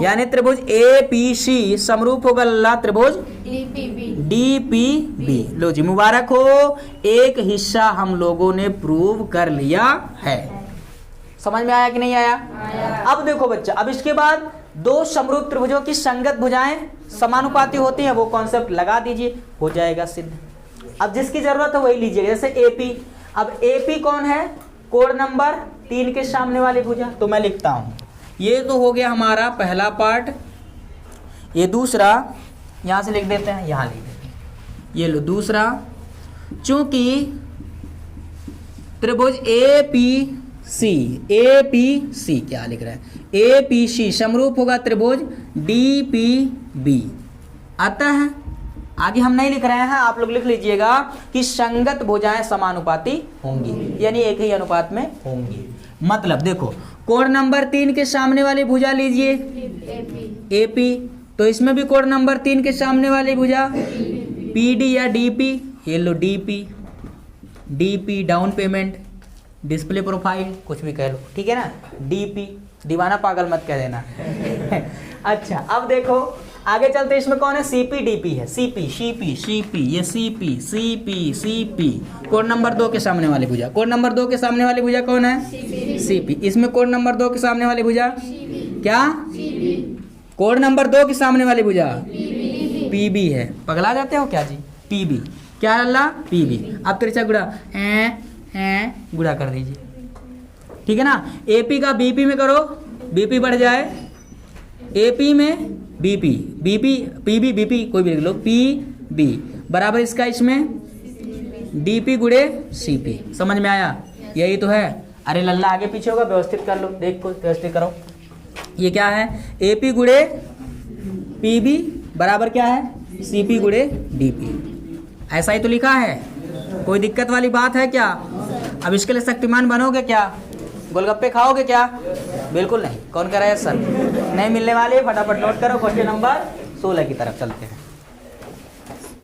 यानी त्रिभुज ए पी सी समरूप होगा लल्ला त्रिभुज डी पी बी। लो जी मुबारक हो, एक हिस्सा हम लोगों ने प्रूव कर लिया है। समझ में आया कि नहीं आया? अब देखो बच्चा, अब इसके बाद दो समरूप त्रिभुजों की संगत भुजाएं समानुपाती होती हैं, वो कॉन्सेप्ट लगा दीजिए, हो जाएगा सिद्ध। अब जिसकी जरूरत है वही लीजिएगा, जैसे एपी। अब एपी कौन है? कोण नंबर 3 के सामने वाली भुजा। तो मैं लिखता हूं, ये तो हो गया हमारा पहला पार्ट, ये दूसरा यहां से लिख देते हैं, यहां लिख देते हैं, ये लो दूसरा। चूंकि त्रिभुज ए पी सी क्या लिख रहा है? ए पी सी समरूप होगा त्रिभुज डी पी बी। अतः आगे हम नहीं लिख रहे हैं, आप लोग लिख लीजिएगा कि संगत भुजाएं समानुपाती होंगी, यानी एक ही अनुपात में होंगी। मतलब देखो, कोण नंबर 3 के सामने वाली भुजा लीजिए एपी, तो इसमें भी कोण नंबर 3 के सामने वाली भुजा पीडी या डीपी। ये लो DP down payment, display profile, कुछ भी कह लो, ठीक है ना? डीपी, दीवाना पागल मत कह देना। अच्छा अब देखो आगे चलते, इसमें कौन है? सीपी डीपी है, सीपी ये सीपी कोण नंबर 2 के सामने वाली भुजा। कोण नंबर 2 के सामने वाली भुजा कौन है? सीपी। इसमें कोण नंबर 2 के सामने वाली भुजा क्या? कोण नंबर 2 के सामने वाली भुजा पीबी है। पगला जाते हो क्या जी? पीबी क्या अल्लाह? पीबी। अब तिरछा गुणा गुणा कर दीजिए, ठीक है ना? एपी का बीपी में करो, बीपी बढ़ जाए, एपी में बीपी, पीबी बीपी कोई भी लिख लो, पीबी बराबर इसका इसमें डीपी गुणे सीपी। समझ में आया? यही तो है। अरे लल्ला आगे पीछे होगा, व्यवस्थित कर लो, देख को व्यवस्थित करो। ये क्या है? एपी गुणे पीबी बराबर क्या है? सीपी गुणे डीपी। ऐसा ही तो लिखा है, कोई दिक्कत वाली बात है क्या? अब इसके लिए शक्तिमान बनोगे क्या? गोलगप्पे खाओगे क्या? बिल्कुल नहीं। कौन कह रहा है सर? नहीं मिलने वाले, फटाफट नोट करो। क्वेश्चन नंबर 16 की तरफ चलते हैं।